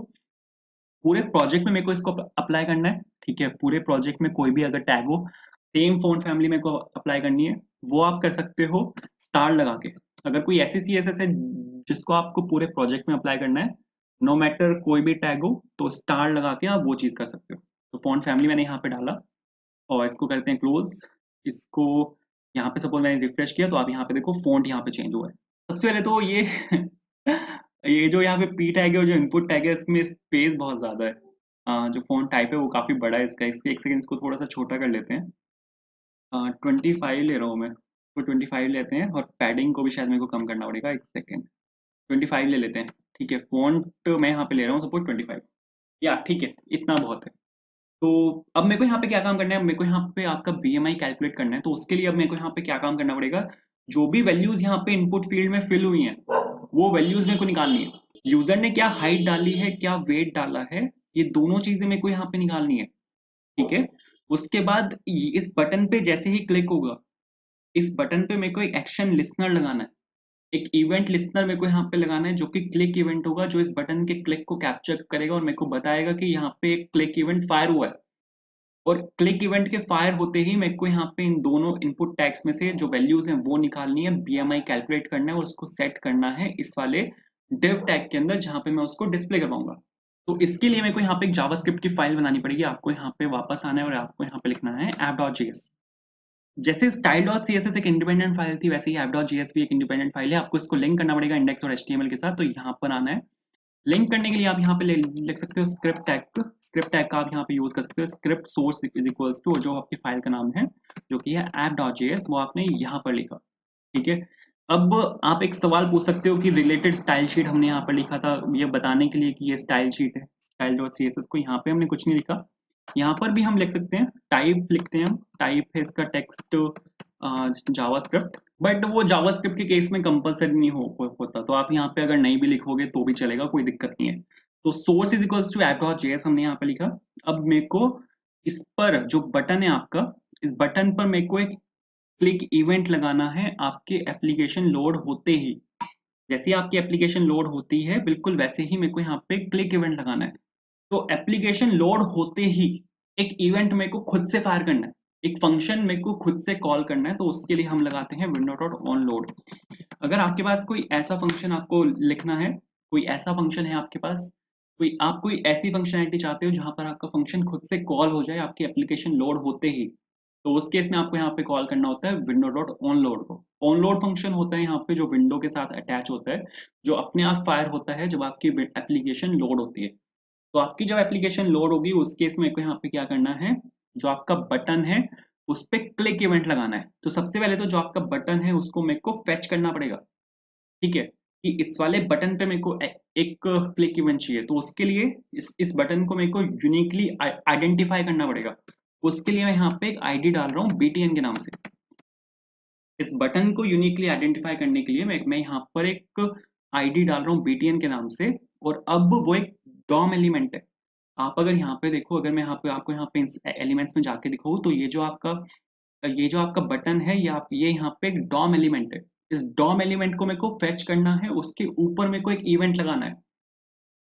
पूरे प्रोजेक्ट में मेरे को इसको अप्लाई करना है। ठीक है, पूरे प्रोजेक्ट में कोई भी अगर टैग हो, सेम फ़ॉन्ट फैमिली मेरे को अप्लाई करनी है। वो आप कर सकते हो स्टार लगा के। अगर कोई ऐसी सीएसएस है जिसको आपको पूरे प्रोजेक्ट में अप्लाई करना है, नो मैटर कोई भी टैग हो, तो स्टार लगा के आप वो चीज़ कर सकते हो। तो फ़ॉन्ट फैमिली मैंने यहाँ पे डाला, और इसको करते हैं क्लोज़। इसको यहाँ पे सपोज़ मैंने रिफ्रेश किया तो आप यहाँ पे देखो फ़ॉन्ट यहाँ पे चेंज हुआ है। सबसे पहले तो ये ये जो यहाँ पे पी टैग है और जो इनपुट टैग है इसमें स्पेस बहुत ज़्यादा है। जो फ़ॉन्ट टाइप है वो काफ़ी बड़ा है इसका। इसके 1 सेकंड इसको थोड़ा-सा छोटा कर लेते हैं। 25 ले रहा हूँ मैं, तो 25 लेते हैं, और पैडिंग को भी शायद मेरे को कम करना पड़ेगा। 1 सेकंड, 25 ले लेते हैं। ठीक है, फ़ॉन्ट मैं यहाँ पे ले रहा हूँ सपोज़ 25। या ठीक है, इतना बहुत है। तो अब मेरे को यहाँ पे क्या काम करना है, मेरे को यहाँ पे आपका बीएमआई कैलकुलेट करना है। तो उसके लिए अब मेरे को यहाँ पे क्या काम करना पड़ेगा, जो भी वैल्यूज़ यहाँ पे इनपुट फील्ड में फिल हुई हैं, वो वैल्यूज़ मेरे को निकालनी है। यूज़र ने क्या हाइट डाली है, क्या वेट डाला है, ये दोनों चीज़ें मेरे को यहाँ पे निकालनी है। ठीक है? उसके बाद इस बटन पे जैसे ही क्लिक होगा, इस बटन पे मेरे को एक एक्शन लिस्टनर लगाना है। एक इवेंट लिस्टनर मेरे को यहाँ पे लगाना है, जो कि क्लिक इवेंट होगा, जो इस बटन के क्लिक को कैप्चर करेगा और मेरे को बताएगा कि यहाँ पे एक क्लिक इवेंट फायर हुआ है। और क्लिक इवेंट के फायर होते ही मेरे को यहाँ पे इन दोनों इनपुट टैग्स में से जो वैल्यूज हैं वो निकालनी है, बीएमआई कैलकुलेट करना है और उसको सेट करना है इस वाले डिव टैग के अंदर जहाँ पे मैं उसको डिस्प्ले करवाऊंगा। तो इसके लिए मेरे को यहाँ पे एक जावास्क्रिप्ट की फाइल बनानी पड़ेगी। आपको यहाँ पे वापस आना है और आपको यहाँ पे लिखना है app.js। जैसे style.css एक इंडिपेंडेंट फाइल थी, वैसे ही app.js भी एक इंडिपेंडेंट फाइल है। आपको इसको लिंक करना पड़ेगा इंडेक्स और एचटीएमएल के साथ। तो यहाँ पर आना है, लिंक करने के लिए आप यहाँ पे लिख सकते हो स्क्रिप्ट टैग का आप यहाँ पे यूज कर सकते हो। Script source is equals to जो आपकी फाइल का नाम है जो कि है app.js, वो आपने यहाँ पर लिखा। ठीक है, अब आप एक सवाल पूछ सकते हो कि रिलेटेड स्टाइल शीट हमने यहाँ पर लिखा था ये बताने के लिए कि ये स्टाइल शीट है style.css को, यहाँ पे हमने कुछ नहीं लिखा। यहाँ पर भी हम लिख सकते हैं, टाइप लिखते हैं हम, टाइप है इसका टेक्स्ट जावास्क्रिप्ट, बट वो जावास्क्रिप्ट के केस में कंपलसरी नहीं होता। तो आप यहाँ पे अगर नहीं भी लिखोगे तो भी चलेगा, कोई दिक्कत नहीं है। तो source is equals to app.js हमने यहाँ पे लिखा। अब मेरे को इस पर जो बटन है आपका, इस बटन पर मेरे को एक क्लिक इवेंट लगाना है आपके एप्लीकेशन लोड होते ही। जैसे ही आपकी एप्लीकेशन लोड होती है बिल्कुल वैसे ही मेरे को यहाँ पे क्लिक इवेंट लगाना है। तो एप्लीकेशन लोड होते ही एक इवेंट मेरे को खुद से फायर करना है, एक फंक्शन मेरे को खुद से कॉल करना है। तो उसके लिए हम लगाते हैं विंडो डॉट ऑन लोड। अगर आपके पास कोई ऐसा फंक्शन आपको लिखना है, कोई ऐसा फंक्शन है आपके पास, कोई ऐसी फंक्शनैलिटी चाहते हो जहां पर आपका फंक्शन खुद से कॉल हो जाए आपकी एप्लीकेशन लोड होते ही, तो उस केस में आपको यहाँ पे कॉल करना होता है विंडो डॉट ऑन लोड को। ऑन लोड फंक्शन होता है यहाँ पे जो विंडो के साथ अटैच होता है, जो अपने आप फायर होता है जब आपकी एप्लीकेशन लोड होती है। तो आपकी जब एप्लीकेशन लोड होगी उस केस में यहाँ पे क्या करना है, जो आपका बटन है उस पे क्लिक इवेंट लगाना है। तो सबसे पहले तो जो आपका बटन है उसको मेरे को फेच करना पड़ेगा। ठीक है, कि इस वाले बटन पे मेरे को एक क्लिक इवेंट चाहिए, तो उसके लिए इस बटन को मेरे को यूनिकली आइडेंटिफाई करना पड़ेगा। उसके लिए मैं यहाँ पे एक आईडी डाल रहा हूँ बीटीएन के नाम से। इस बटन को यूनिकली आइडेंटिफाई करने के लिए मैं यहाँ पर एक आईडी डाल रहा हूँ बीटीएन के नाम से। और अब वो एक डॉम एलिमेंट है। आप अगर यहाँ पे देखो, अगर मैं यहाँ पे आपको यहाँ पे एलिमेंट्स में जाके दिखाऊँ तो ये जो आपका बटन है ये यहाँ पे एक डॉम एलिमेंट है। इस डॉम एलिमेंट को मेरे को फेच करना है, उसके ऊपर मेरे को एक इवेंट लगाना है।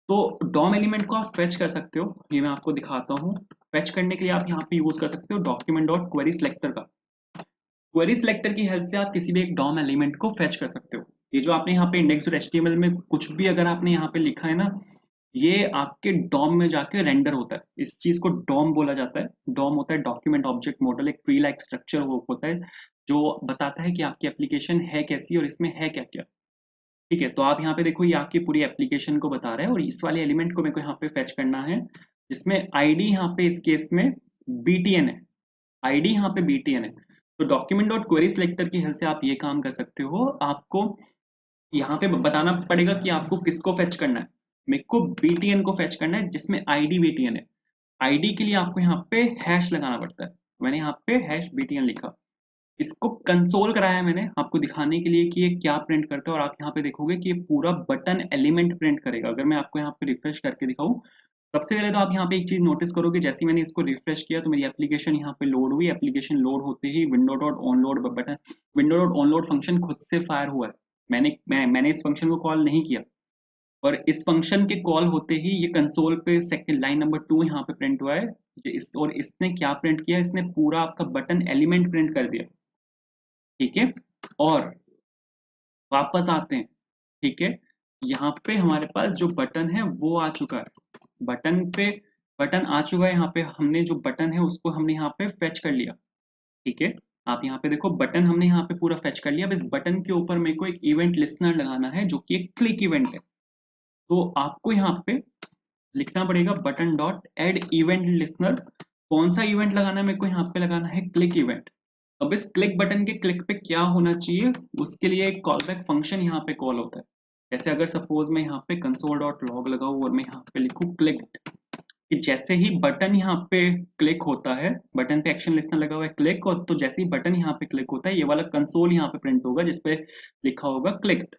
तो डॉम एलिमेंट को आप फेच कर सकते हो, ये मैं आपको दिखाता हूँ। फेच करने के लिए आप यहाँ पे यूज कर सकते हो डॉक्यूमेंट डॉट क्वेरी सिलेक्टर का। क्वेरी सिलेक्टर की हेल्प से आप किसी भी एक डॉम एलिमेंट को फेच कर सकते हो। ये जो आपने यहाँ पे इंडेक्स डॉट एचटीएमएल में कुछ भी अगर आपने यहाँ पे लिखा है ना, ये आपके डॉम में जाके रेंडर होता है। इस चीज को डॉम बोला जाता है। डॉम होता है डॉक्यूमेंट ऑब्जेक्ट मॉडल, एक ट्री लाइक स्ट्रक्चर होता है जो बताता है कि आपकी एप्लीकेशन है कैसी और इसमें है क्या क्या। ठीक है, तो आप यहाँ पे देखो ये आपकी पूरी एप्लीकेशन को बता रहा है और इस वाले एलिमेंट को मेरे को यहाँ पे फेच करना है, जिसमें आईडी यहाँ पे इस केस में बीटीएन है। आईडी यहाँ पे बीटीएन है। तो डॉक्यूमेंट डॉट क्वेरी सिलेक्टर की हेल्प से आप ये काम कर सकते हो। आपको यहाँ पे बताना पड़ेगा कि आपको किसको फेच करना है। मेरे को बीटीएन को फेच करना है जिसमें आईडी बीटीएन है। आईडी के लिए आपको यहाँ पे हैश लगाना पड़ता है। मैंने यहाँ पे हैश बीटीएन लिखा। इसको कंसोल कराया मैंने आपको दिखाने के लिए कि ये क्या प्रिंट करता है। और आप यहाँ पे देखोगे कि ये पूरा बटन एलिमेंट प्रिंट करेगा। अगर मैं आपको यहाँ पे रिफ्रेश करके दिखाऊं, सबसे पहले तो आप यहाँ पे एक चीज नोटिस करोगे, जैसे ही मैंने इसको रिफ्रेश किया तो मेरी एप्लीकेशन यहाँ पे लोड हुई। एप्लीकेशन लोड होते ही window dot on load button, window dot on load function खुद से फायर हुआ है। मैंने इस फंक्शन को कॉल नहीं किया। और इस फंक्शन के कॉल होते ही ये कंसोल पे सेकंड लाइन नंबर 2 यहाँ पे प्रिंट हुआ है। और इसने क्या प्रिंट किया, इसने पूरा आपका बटन एलिमेंट प्रिंट कर दिया। ठीक है, और वापस आते हैं। ठीक है, यहाँ पे हमारे पास जो बटन है वो आ चुका है। बटन आ चुका है। यहाँ पे हमने जो बटन है उसको हमने यहाँ पे फेच कर लिया। ठीक है, आप यहाँ पे देखो बटन हमने यहाँ पे पूरा फेच कर लिया। अब इस बटन के ऊपर मेरे को एक इवेंट लिस्नर लगाना है जो कि एक क्लिक इवेंट है। तो आपको यहाँ पे लिखना पड़ेगा button dot add event listener. कौन सा इवेंट लगाना है, मेरे को यहाँ पे लगाना है क्लिक इवेंट। अब इस क्लिक बटन के क्लिक पे क्या होना चाहिए, उसके लिए एक कॉलबैक फंक्शन यहाँ पे कॉल होता है। जैसे अगर सपोज मैं यहाँ पे कंसोल डॉट लॉग लगाऊं और मैं यहाँ पे लिखूं क्लिक, कि जैसे ही बटन यहाँ पे क्लिक होता है, बटन पे एक्शन लिस्टनर लगा हुआ है क्लिक, और तो जैसे ही बटन यहाँ पे क्लिक होता है ये वाला कंसोल यहाँ पे प्रिंट होगा जिसपे लिखा होगा क्लिक्ड।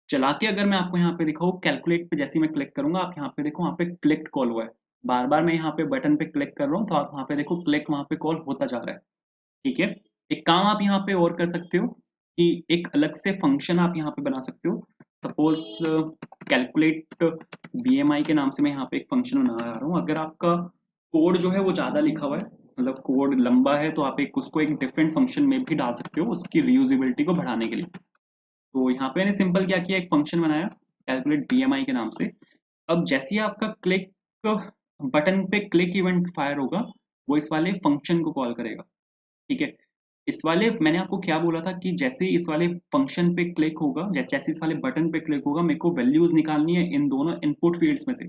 चला के अगर मैं आपको यहाँ पे दिखाऊं कैलकुलेट पे, जैसे ही मैं क्लिक करूंगा आप यहाँ पे देखो वहाँ पे क्लिक कॉल हुआ है। बार बार मैं यहाँ पे बटन पे क्लिक कर रहा हूँ तो आप वहाँ पे देखो क्लिक वहाँ पे कॉल होता जा रहा है। ठीक है, एक काम आप यहाँ पे और कर सकते हो कि एक अलग से फंक्शन आप यहाँ पे बना सकते हो। सपोज कैलकुलेट बीएमआई के नाम से मैं यहाँ पे एक फंक्शन बना रहा हूँ। अगर आपका कोड जो है वो ज्यादा लिखा हुआ है मतलब कोड लंबा है तो आप एक उसको एक डिफरेंट फंक्शन में भी डाल सकते हो उसकी रीयूजेबिलिटी को बढ़ाने के लिए। तो यहाँ पे मैंने सिंपल क्या किया, एक फंक्शन बनाया कैलकुलेट बीएमआई के नाम से। अब जैसे ही आपका क्लिक बटन पे क्लिक इवेंट फायर होगा, वो इस वाले फंक्शन को कॉल करेगा। ठीक है, इस वाले मैंने आपको क्या बोला था कि जैसे ही इस वाले फंक्शन पे क्लिक होगा, जैसे इस वाले बटन पे क्लिक होगा, मेरे को वैल्यूज निकालनी है इन दोनों इनपुट फील्ड्स में से।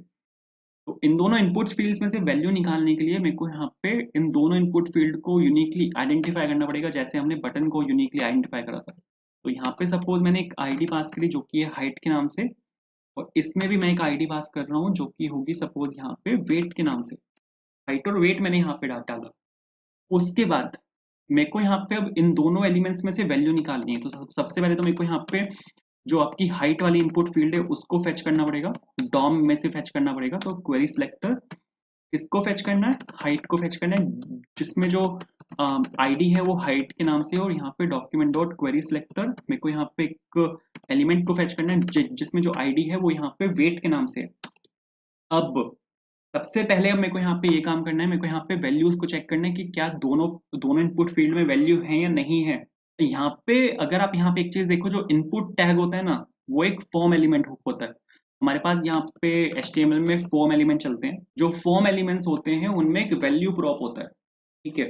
तो इन दोनों इनपुट फील्ड्स में से वैल्यू निकालने के लिए मेरे को यहाँ पे इन दोनों इनपुट फील्ड को यूनिकली आइडेंटिफाई करना पड़ेगा, जैसे हमने बटन को यूनिकली आइडेंटिफाई करा था। तो यहाँ पे सपोज मैंने एक आईडी पास करी जो कि है हाइट के नाम से, और इसमें भी मैं एक आईडी पास कर रहा हूँ जो कि होगी सपोज यहाँ पे वेट के नाम से। हाइट और वेट मैंने यहाँ पे डाला। उसके बाद मेरे को यहाँ पे अब इन दोनों एलिमेंट्स में से वैल्यू निकालनी है। तो सबसे पहले तो मेरे को यहाँ पे जो आपकी हाइट वाली इनपुट फील्ड है उसको फेच करना पड़ेगा, डॉम में से फेच करना पड़ेगा। तो क्वेरी सिलेक्टर किसको फेच करना है, हाइट को फेच करना है, जिसमें जो आईडी है वो हाइट के नाम से है। और यहाँ पे डॉक्यूमेंट डॉट क्वेरी सिलेक्टर मेरे को यहाँ पे एक एलिमेंट को फेच करना है जिसमें जो आईडी है वो यहाँ पे वेट के नाम से है। अब सबसे पहले अब मेरे को यहाँ पे ये काम करना है, मेरे को यहाँ पे वैल्यूज को चेक करना है कि क्या दोनों दोनों इनपुट फील्ड में वैल्यू है या नहीं है। यहाँ पे अगर आप यहाँ पे एक चीज देखो, जो इनपुट टैग होता है ना, वो एक फॉर्म एलिमेंट होता है। हमारे पास यहाँ पे HTML में फॉर्म एलिमेंट चलते हैं। जो फॉर्म एलिमेंट्स होते हैं उनमें एक वैल्यू प्रॉप होता है। ठीक है,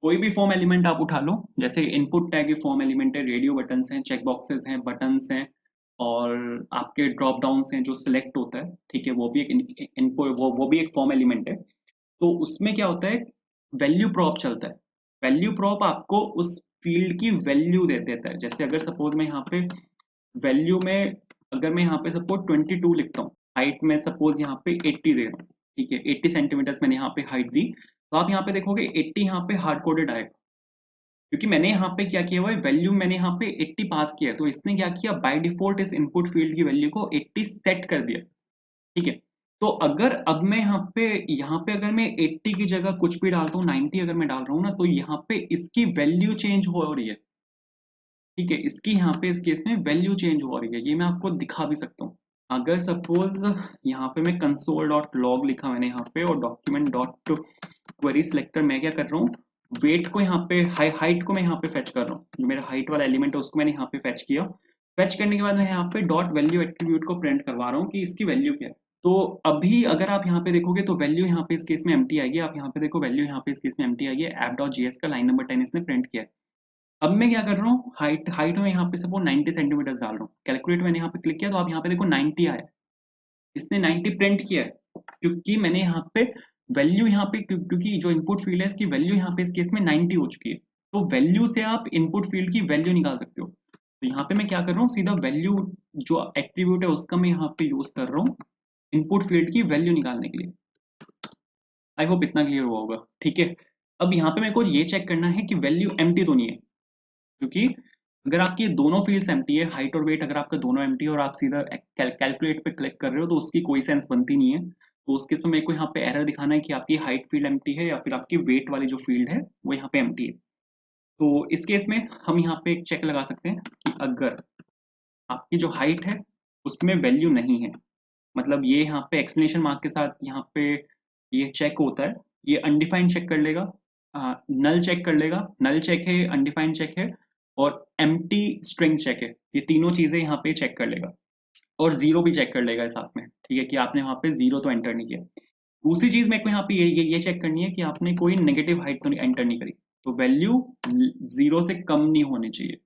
कोई भी फॉर्म एलिमेंट आप उठा लो, जैसे इनपुट टैग ये फॉर्म एलिमेंट है, रेडियो बटन्स हैं, चेक बॉक्सेस हैं, बटन्स हैं, और आपके ड्रॉप डाउन्स हैं जो सिलेक्ट होता है। ठीक है, वो भी एक इनपुट, वो भी एक फॉर्म एलिमेंट है। तो उसमें क्या होता है, वैल्यू प्रॉप चलता है। वैल्यू प्रॉप आपको उस फील्ड की वैल्यू दे देता है। जैसे अगर सपोज मैं यहाँ पे वैल्यू में, अगर मैं यहाँ पे सपोज 22 लिखता हूँ, हाइट में सपोज यहाँ पे 80 दे रहा हूँ। ठीक है, 80 सेंटीमीटर्स मैंने यहाँ पे हाइट दी, तो आप यहाँ पे देखोगे 80 यहाँ पे हार्ड कोडेड आएगा, क्योंकि मैंने यहाँ पे क्या किया हुआ है, वैल्यू मैंने यहाँ पे 80 पास किया है। तो इसने क्या किया, बाय डिफॉल्ट इस इनपुट फील्ड की वैल्यू को 80 सेट कर दिया। ठीक है, तो अगर अब मैं यहाँ पे अगर मैं 80 की जगह कुछ भी डालता हूँ, 90 अगर मैं डाल रहा हूँ ना, तो यहाँ पे इसकी वैल्यू चेंज हो रही है। ठीक है, इसकी यहाँ पे इस केस में वैल्यू चेंज हो रही है, ये मैं आपको दिखा भी सकता हूँ। अगर सपोज यहाँ पे मैं कंसोल डॉट लॉग लिखा मैंने यहाँ पे, और डॉक्यूमेंट डॉट क्वेरी सिलेक्टर, मैं क्या कर रहा हूँ, वेट को यहाँ पे हाइट को मैं यहाँ पे फेच कर रहा हूँ। जो मेरा हाइट वाला एलिमेंट है उसको मैंने यहाँ पे फेच किया। फेच करने के बाद मैं यहाँ पे डॉट वैल्यू एट्रीब्यूट को प्रिंट करवा रहा हूँ कि इसकी वैल्यू क्या है। तो अभी अगर आप यहाँ पे देखोगे तो वैल्यू यहाँ पे इस केस में एम्प्टी आएगी। आप यहाँ पे देखो वैल्यू यहाँ पे इस केस में एम्प्टी आएगी। app.js का लाइन नंबर 10 इसने प्रिंट किया है। अब मैं क्या कर रहा हूँ, हाइट हाइट में यहाँ पे सपोज 90 सेंटीमीटर डाल रहा हूँ, कैलकुलेट मैंने यहाँ पे क्लिक किया तो आप यहाँ पे देखो 90 आया। इसने 90 प्रिंट किया है, क्योंकि मैंने यहाँ पे वैल्यू यहाँ पे क्योंकि जो इनपुट फील्ड है इसकी वैल्यू यहाँ पे इस केस में 90 हो चुकी है। तो वैल्यू से आप इनपुट फील्ड की वैल्यू निकाल सकते हो। तो यहाँ पे मैं क्या कर रहा हूँ, सीधा वैल्यू जो एट्रीब्यूट है उसका मैं यहाँ पे यूज कर रहा हूँ इनपुट फील्ड की वैल्यू निकालने के लिए। आई होप इतना क्लियर हुआ होगा। ठीक है, अब यहाँ पे मेरे को ये चेक करना है कि वैल्यू एम्प्टी तो नहीं है, क्योंकि अगर आपकी दोनों फील्ड्स एम्प्टी है, हाइट और वेट अगर आपका दोनों एम्प्टी है और आप सीधा कैलकुलेट पे क्लिक कर रहे हो, तो उसकी कोई सेंस बनती नहीं है। तो उस केस में मेरे को यहाँ पे एरर दिखाना है कि आपकी हाइट फील्ड एम्प्टी है या फिर आपकी वेट वाली जो फील्ड है वो यहाँ पे एम्प्टी है। तो इस केस में हम यहाँ पे एक चेक लगा सकते हैं कि अगर आपकी जो हाइट है उसमें वैल्यू नहीं है, मतलब ये यहाँ पे एक्सप्लेनेशन मार्क के साथ यहाँ पे ये चेक होता है, ये अनडिफाइंड चेक कर लेगा, नल चेक कर लेगा, नल चेक है, अनडिफाइंड चेक है, और एम्प्टी स्ट्रिंग चेक है। ये तीनों चीजें यहाँ पे चेक कर लेगा, और जीरो भी चेक कर लेगा साथ में। ठीक है, कि आपने वहाँ पे जीरो तो एंटर नहीं किया। दूसरी चीज मेरे को यहाँ पे ये चेक करनी है कि आपने कोई नेगेटिव हाइट तो एंटर नहीं करी, तो वैल्यू जीरो से कम नहीं होनी चाहिए।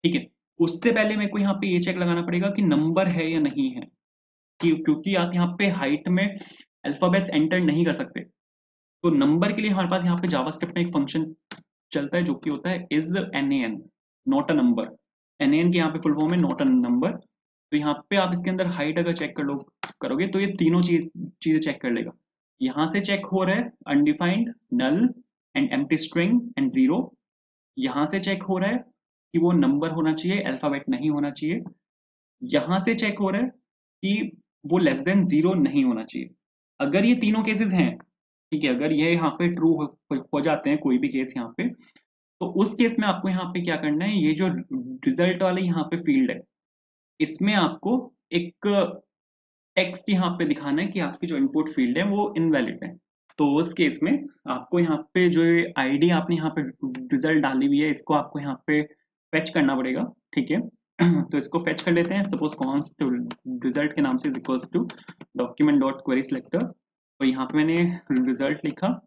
ठीक है, उससे पहले मेरे को यहाँ पे ये चेक लगाना पड़ेगा कि नंबर है या नहीं है, क्योंकि आप यहाँ पे हाइट में अल्फाबेट्स एंटर नहीं कर सकते। तो नंबर के लिए हमारे पास यहाँ पे जावास्क्रिप्ट में एक फंक्शन चलता है जो कि होता है is nan, not a number. nan की यहाँ पे फुल फॉर्म है नॉट अ नंबर। तो यहाँ पे आप इसके अंदर हाइट अगर चेक करोगे तो ये तीनों चीजें चेक कर लेगा। यहाँ से चेक हो रहा है undefined, null and empty string and zero. यहाँ से चेक हो रहा है कि वो नंबर होना चाहिए, अल्फाबेट नहीं होना चाहिए। यहाँ से चेक हो रहा है कि वो लेस देन जीरो नहीं होना चाहिए। अगर ये तीनों केसेस हैं, ठीक है, अगर ये यहाँ पे ट्रू हो जाते हैं कोई भी केस यहाँ पे, तो उस केस में आपको यहाँ पे क्या करना है, ये जो रिजल्ट वाले यहाँ पे फील्ड है इसमें आपको एक टेक्स्ट यहाँ पे दिखाना है कि आपकी जो इनपुट फील्ड है वो इनवैलिड है। तो उस केस में आपको यहाँ पे जो आईडी आपने यहाँ पे रिजल्ट डाली हुई है इसको आपको यहाँ पे फेच करना पड़ेगा, ठीक है। तो इसको फेच कर लेते हैं, सपोज कॉन्स्ट रिजल्ट के नाम से is equals to document dot query selector. तो यहाँ पे मैंने रिजल्ट लिखा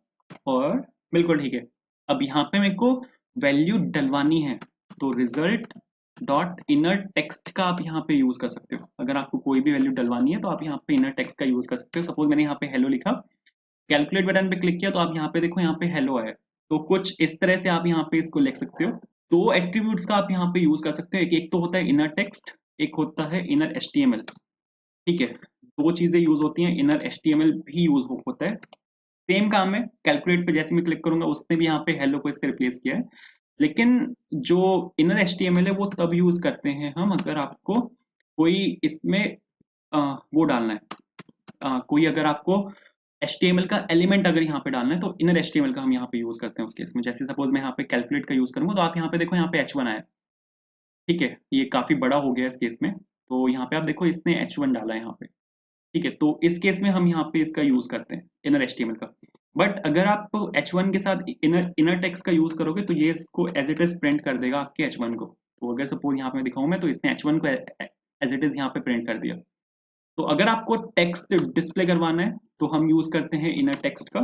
और बिल्कुल ठीक है। अब यहाँ पे मेरे को वैल्यू डलवानी है, तो रिजल्ट डॉट इनर टेक्स्ट का आप यहाँ पे यूज कर सकते हो। अगर आपको कोई भी वैल्यू डलवानी है तो आप यहाँ पे इनर टेक्स्ट का यूज कर सकते हो। सपोज मैंने यहाँ पे हेलो लिखा, कैलकुलेट बटन पे क्लिक किया तो आप यहाँ पे देखो यहाँ पे हेलो आया। तो कुछ इस तरह से आप यहाँ पे इसको लिख सकते हो। दो एट्रीब्यूट्स का आप यहाँ पे यूज कर सकते हो, एक तो होता है इनर टेक्स्ट, एक होता है इनर एचटीएमएल, ठीक है। दो चीजें यूज होती हैं, इनर एचटीएमएल भी यूज होता है। सेम काम है, कैलकुलेट पे जैसे मैं क्लिक करूंगा उसने भी यहाँ पे हेलो को इससे रिप्लेस किया है। लेकिन जो इनर एचटीएमएल है वो तब यूज करते हैं हम अगर आपको कोई इसमें वो डालना है, कोई अगर आपको HTML का एलिमेंट अगर यहाँ पे डालना है तो इनर HTML का हम यहाँ पे यूज करते हैं उस केस में। जैसे सपोज मैं यहाँ पे कैलकुलेट का यूज करूंगा तो आप यहाँ पे देखो यहाँ पे H1 आया, ठीक है। ये काफी बड़ा हो गया इस केस में, तो यहाँ पे आप देखो इसने H1 डाला है यहाँ पे, ठीक है। तो इस केस में हम यहाँ पे इसका यूज करते हैं इनर HTML का। बट अगर आप H1 के साथ इनर इनर टेक्स्ट का यूज करोगे तो ये इसको एज इट इज प्रिंट कर देगा आपके H1 को। तो अगर सपोज यहाँ पे मैं दिखाऊं मैं, तो इसने H1 को एज इट इज यहाँ पे प्रिंट कर दिया। तो अगर आपको टेक्स्ट डिस्प्ले करवाना है तो हम यूज करते हैं इनर टेक्स्ट का।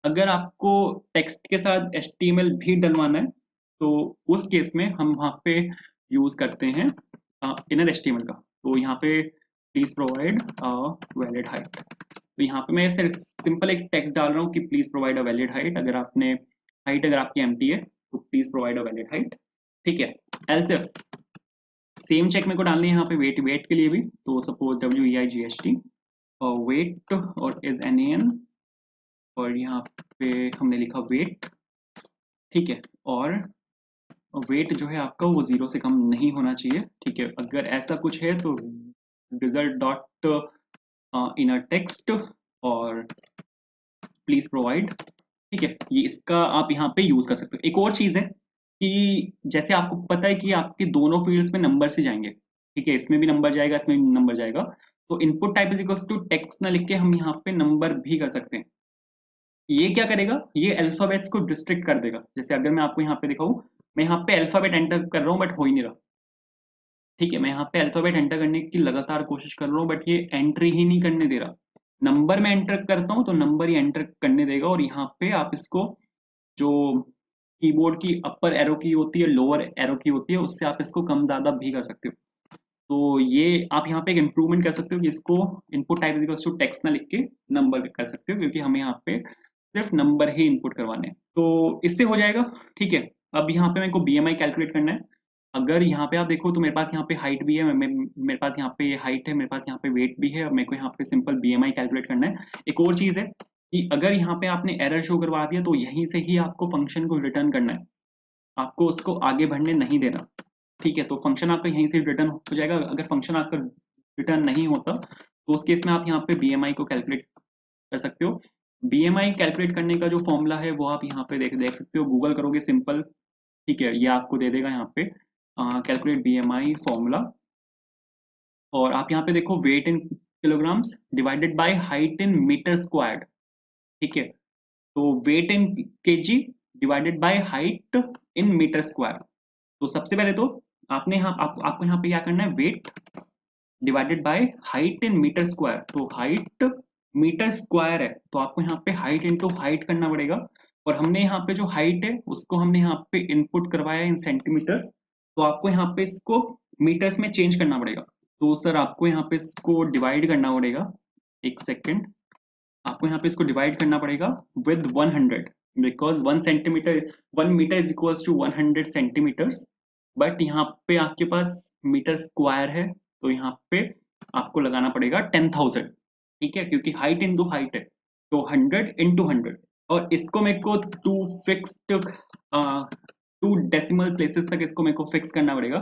अगर आपको टेक्स्ट के साथ HTML भी डलवाना है तो उस केस में हम वहाँ पे यूज करते हैं इनर HTML का। तो यहाँ पे प्लीज प्रोवाइड वैलिड हाइट। तो यहाँ पे मैं सिंपल एक टेक्स्ट डाल रहा हूँ कि please provide a valid height. अगर आपने हाइट अगर आपकी एम्प्टी है तो please provide a valid height, ठीक है। एल्स इफ सेम चेक मेरे को डालनी है यहाँ पे वेट, वेट के लिए भी। तो सपोज WEIGHT और वेट और इज NAN और यहाँ पे हमने लिखा वेट, ठीक है। और वेट जो है आपका वो 0 से कम नहीं होना चाहिए, ठीक है। अगर ऐसा कुछ है तो रिजल्ट डॉट इनर टेक्स्ट और प्लीज प्रोवाइड, ठीक है। ये इसका आप यहाँ पे यूज कर सकते हो। एक और चीज है कि जैसे आपको पता है कि आपके दोनों फील्ड्स में नंबर से जाएंगे, ठीक है। इसमें भी नंबर जाएगा, इसमें भी नंबर जाएगा। तो input type is equals to text ना लिख के हम यहाँ पे नंबर भी कर सकते हैं। ये क्या करेगा, ये अल्फाबेट्स को डिस्ट्रिक्ट कर देगा। जैसे अगर मैं आपको यहाँ पे दिखाऊं, मैं यहाँ पे अल्फाबेट एंटर कर रहा हूँ बट हो ही नहीं रहा, ठीक है। मैं यहाँ पे अल्फाबेट एंटर करने की लगातार कोशिश कर रहा हूँ बट ये एंट्री ही नहीं करने दे रहा। नंबर में एंटर करता हूँ तो नंबर ही एंटर करने देगा। और यहाँ पे आप इसको जो कीबोर्ड की अपर एरो की होती है, लोअर एरो की होती है, उससे आप इसको कम ज्यादा भी कर सकते हो। तो ये आप यहाँ पे एक इंप्रूवमेंट कर सकते हो कि इसको input type equals to text ना लिख के नंबर कर सकते हो, क्योंकि हमें यहाँ पे सिर्फ नंबर ही इनपुट करवाने हैं। तो इससे हो जाएगा, ठीक है। अब यहाँ पे मेरे को BMI कैलकुलेट करना है। अगर यहाँ पे आप देखो तो मेरे पास यहाँ पे हाइट भी है, मेरे पास यहाँ पे हाइट है, मेरे पास यहाँ पे वेट भी है। और मेरे को यहाँ पे सिंपल BMI कैलकुलेट करना है। एक और चीज है कि अगर यहाँ पे आपने एरर शो करवा दिया तो यहीं से ही आपको फंक्शन को रिटर्न करना है, आपको उसको आगे बढ़ने नहीं देना, ठीक है। तो फंक्शन आपका यहीं से रिटर्न हो जाएगा। अगर फंक्शन आपका रिटर्न नहीं होता तो उस केस में आप यहाँ पे BMI को कैलकुलेट कर सकते हो। BMI कैलकुलेट करने का जो फॉर्मूला है वो आप यहाँ पे देख सकते हो, गूगल करोगे सिंपल, ठीक है। ये आपको दे देगा यहाँ पे कैलकुलेट BMI फॉर्मूला। और आप यहाँ पे देखो weight in kilograms divided by height in metre squared, ठीक है। तो weight in KG divided by height in metre square. तो सबसे पहले तो आपने यहाँ आपको यहाँ पे क्या करना है, weight divided by height in metre square. तो हाइट मीटर स्क्वायर है तो आपको यहाँ पे हाइट इंटू हाइट करना पड़ेगा। और हमने यहाँ पे जो हाइट है उसको हमने यहाँ पे इनपुट करवाया इन सेंटीमीटर्स, तो आपको यहाँ पे इसको मीटर्स में चेंज करना पड़ेगा। तो सर आपको यहाँ पे इसको डिवाइड करना पड़ेगा, एक सेकेंड, आपको यहाँ पे इसको डिवाइड करना पड़ेगा with 100, because 1 metre is equals to 100 centimetres. But यहाँ पे आपके पास मीटर स्क्वायर है तो यहाँ पे आपको लगाना पड़ेगा 10,000, ठीक है, क्योंकि हाइट इंटू हाइट है। तो 100 इंटू 100, और इसको मेरे को टू डेसिमल प्लेसेस तक इसको मेरे को फिक्स करना पड़ेगा,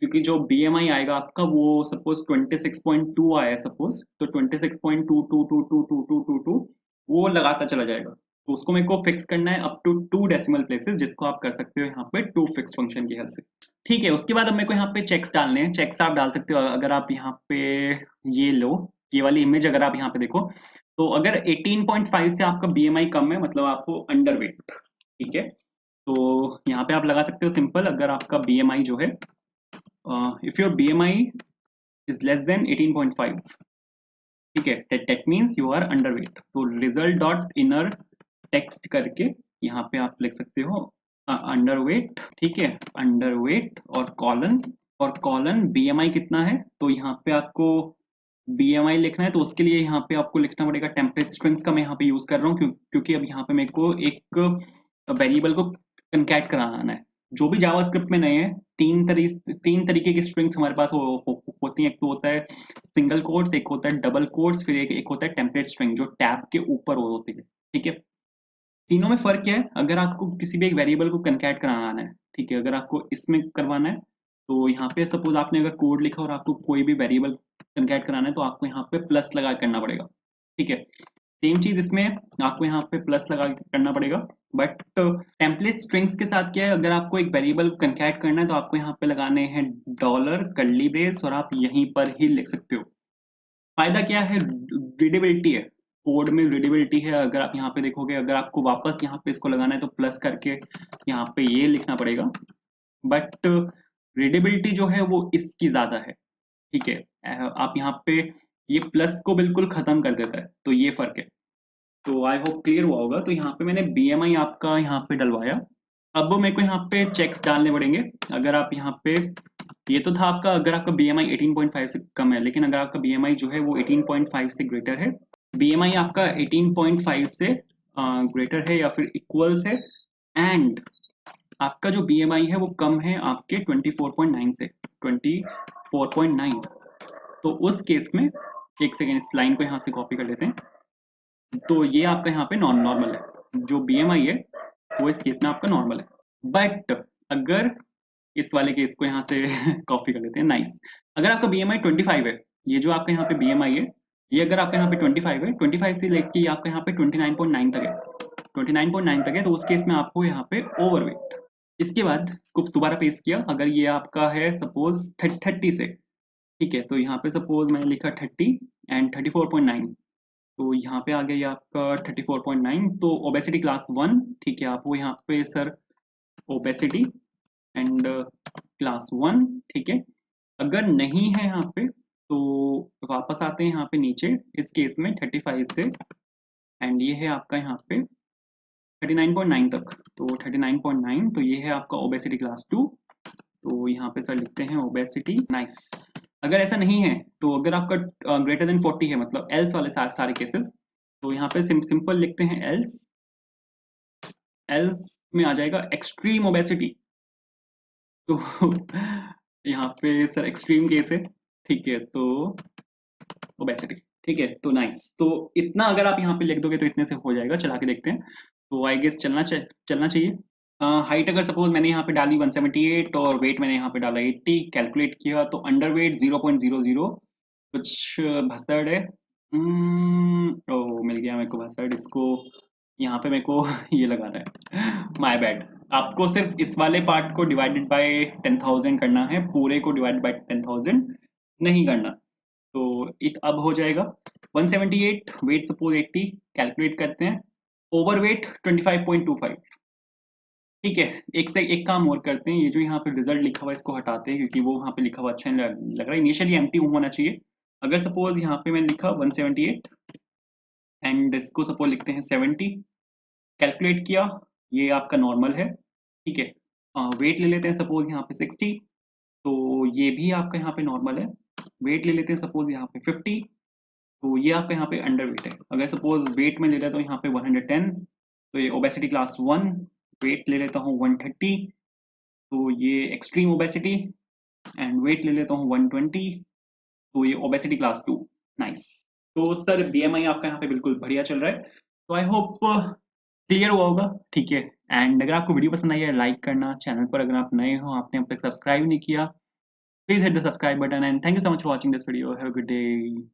क्योंकि जो BMI आएगा आपका वो सपोज 26.2 आया है सपोज, तो 26.2222222 वो लगाता चला जाएगा। तो उसको मेरे को फिक्स करना है अप टू 2 डेसिमल प्लेसेस, जिसको आप कर सकते हो यहाँ पे टू फिक्स फंक्शन की हेल्प से, ठीक है। उसके बाद अब मेरे को यहाँ पे चेक्स डालने हैं। चेक्स आप डाल सकते हो अगर आप यहाँ पे ये लो, ये वाली इमेज अगर आप यहाँ पे देखो तो अगर 18.5 से आपका बीएमआई कम है मतलब आपको अंडरवेट, ठीक है। तो यहाँ पे आप लगा सकते हो सिंपल, अगर आपका बीएमआई जो है if your BMI is less than 18.5, ठीक है, that means you are underweight. तो रिजल्ट डॉट इनर टेक्स्ट करके यहाँ पे आप लिख सकते हो अंडरवेट, ठीक है, अंडरवेट और कॉलन बीएमआई कितना है, तो यहाँ पे आपको बीएमआई लिखना है। तो उसके लिए यहाँ पे आपको लिखना पड़ेगा टेम्पलेट स्ट्रिंग्स का मैं यहाँ पे यूज कर रहा हूँ क्योंकि अब यहाँ पे मेरे को एक वेरिएबल को कंकैट कराना है। जो भी जावास्क्रिप्ट में नए हैं, तीन तरीके की स्ट्रिंग्स हमारे पास होती हैं। एक तो होता है सिंगल कोट्स, एक होता है डबल कोट्स, फिर एक होता है टेम्पलेट स्ट्रिंग जो टैब के ऊपर होती है, ठीक है। तीनों में फर्क क्या है, अगर आपको किसी भी एक वेरिएबल को कंकैट कराना है, ठीक है, अगर आपको इसमें करवाना है तो यहाँ पे सपोज आपने अगर कोड लिखा और आपको कोई भी वेरिएबल कंकैट कराना है तो आपको यहाँ पे प्लस लगा करना पड़ेगा, ठीक है। सेम चीज इसमें आपको यहाँ पे प्लस लगा के करना पड़ेगा। बट टेम्पलेट स्ट्रिंग्स के साथ क्या है, अगर आपको एक वेरिएबल कंकैट करना है तो आपको यहाँ पे लगाने हैं डॉलर कर्ली ब्रेस और आप यहीं पर ही लिख सकते हो। फायदा क्या है, रीडेबिलिटी है, कोड में रीडेबिलिटी है। अगर आप यहाँ पे देखोगे, अगर आपको वापस यहाँ पे इसको लगाना है तो प्लस करके यहाँ पे ये लिखना पड़ेगा। बट रीडेबिलिटी जो है वो इसकी ज्यादा है, ठीक है। आप यहाँ पे ये प्लस को बिल्कुल खत्म कर देता है, तो ये फर्क है। तो आई होप क्लियर हुआ होगा। तो यहाँ पे मैंने बीएमआई आपका यहाँ पे डलवाया। अब मेरे को यहाँ पे चेक्स डालने पड़ेंगे। अगर आप यहाँ पे, ये तो था आपका अगर आपका बीएमआई 18.5 से कम है, लेकिन अगर आपका बीएमआई जो है वो 18.5 से ग्रेटर है, बीएमआई आपका 18.5 से ग्रेटर है या फिर इक्वल्स है, एंड आपका जो बीएमआई है वो कम है आपके 24.9 से, 24.9, तो उस केस में एक सेकेंड इस लाइन को यहाँ से कॉपी कर लेते हैं। तो ये आपका यहाँ पे नॉन नॉर्मल है, जो बीएमआई है वो इस केस में आपका नॉर्मल है। बट अगर इस वाले केस को यहाँ से कॉपी कर लेते हैं, नाइस। अगर आपका बीएमआई 25 है, ये जो आपका यहाँ पे बीएमआई है, ये अगर आपका यहाँ पे 25 है, 25 से लेके आपका यहाँ पे 29.9 तक है, 29.9 तक है, तो उस केस में आपको यहाँ पे ओवरवेट। इसके बाद इसको दोबारा पेस्ट किया, अगर ये आपका है सपोज 30 से, ठीक है, तो यहाँ पे सपोज मैंने लिखा 30 एंड 34.9, तो यहाँ पे आ गया ये आपका 34.9, तो ओबेसिटी क्लास 1, ठीक है। आप वो यहाँ पे सर ओबेसिटी एंड क्लास 1, ठीक है। अगर नहीं है यहाँ पे तो वापस आते हैं यहाँ पे नीचे, इस केस में 35 से एंड ये है आपका यहाँ पे 39.9 तक, तो 39.9, तो ये है आपका ओबेसिटी क्लास 2। तो यहाँ पे सर लिखते हैं ओबेसिटी, नाइस। अगर ऐसा नहीं है तो अगर आपका ग्रेटर देन 40 है, मतलब एल्स वाले सारे केसेस, तो यहाँ पे सिंपल लिखते हैं एल्स, एल्स में आ जाएगा एक्सट्रीम ओबेसिटी। तो यहाँ पे सर एक्सट्रीम केस है, ठीक है, तो ओबेसिटी, ठीक है, तो नाइस। तो इतना अगर आप यहाँ पे लिख दोगे तो इतने से हो जाएगा। चला के देखते हैं। तो आई गेस चलना चाहिए। हाइट अगर सपोज मैंने यहाँ पे डाली 178 और वेट मैंने यहाँ पे डाला 80, कैलकुलेट किया तो अंडर वेट 0.00 कुछ भसड़ है। ओ मिल गया मेरे को भसड़, इसको यहाँ पे मेरे को ये लगाना है, माय बैड। आपको सिर्फ इस वाले पार्ट को डिवाइडेड बाय 10,000 करना है, पूरे को डिवाइड बाय 10,000 नहीं करना। तो अब हो जाएगा 178, वेट सपोज 80, कैलकुलेट करते हैं, ओवर वेट 25.25, ठीक है। एक काम और करते हैं, ये जो यहाँ पे रिजल्ट लिखा हुआ है इसको हटाते हैं क्योंकि वो वहाँ पे लिखा हुआ अच्छा नहीं लग रहा है, इनिशियली एम्प्टी होना चाहिए। अगर सपोज यहाँ पे मैंने लिखा 178 एंड इसको सपोज लिखते हैं 70, कैलकुलेट किया, ये आपका नॉर्मल है, ठीक है। वेट ले लेते हैं सपोज यहाँ पे 60, तो ये भी आपका यहाँ पे नॉर्मल है। वेट ले लेते हैं सपोज यहाँ पे 50, तो ये आपका यहाँ पे अंडर वेट है। अगर सपोज वेट में ले लेता हूँ यहाँ पे 110, तो ये ओबेसिटी क्लास 1, वेट ले लेता हूँ 130, तो ये एक्सट्रीम ओबेसिटी, एंड वेट ले लेता हूँ 120, तो ये ओबेसिटी क्लास 2, नाइस। तो सर बीएमआई आपका यहाँ पे बिल्कुल बढ़िया चल रहा है। तो आई होप क्लियर हुआ होगा, ठीक है। एंड अगर आपको वीडियो पसंद आई है लाइक करना, चैनल पर अगर आप नए हो, आपने अब तक सब्सक्राइब नहीं किया, please hit the subscribe button, and thank you so much for watching this video. Have a good day.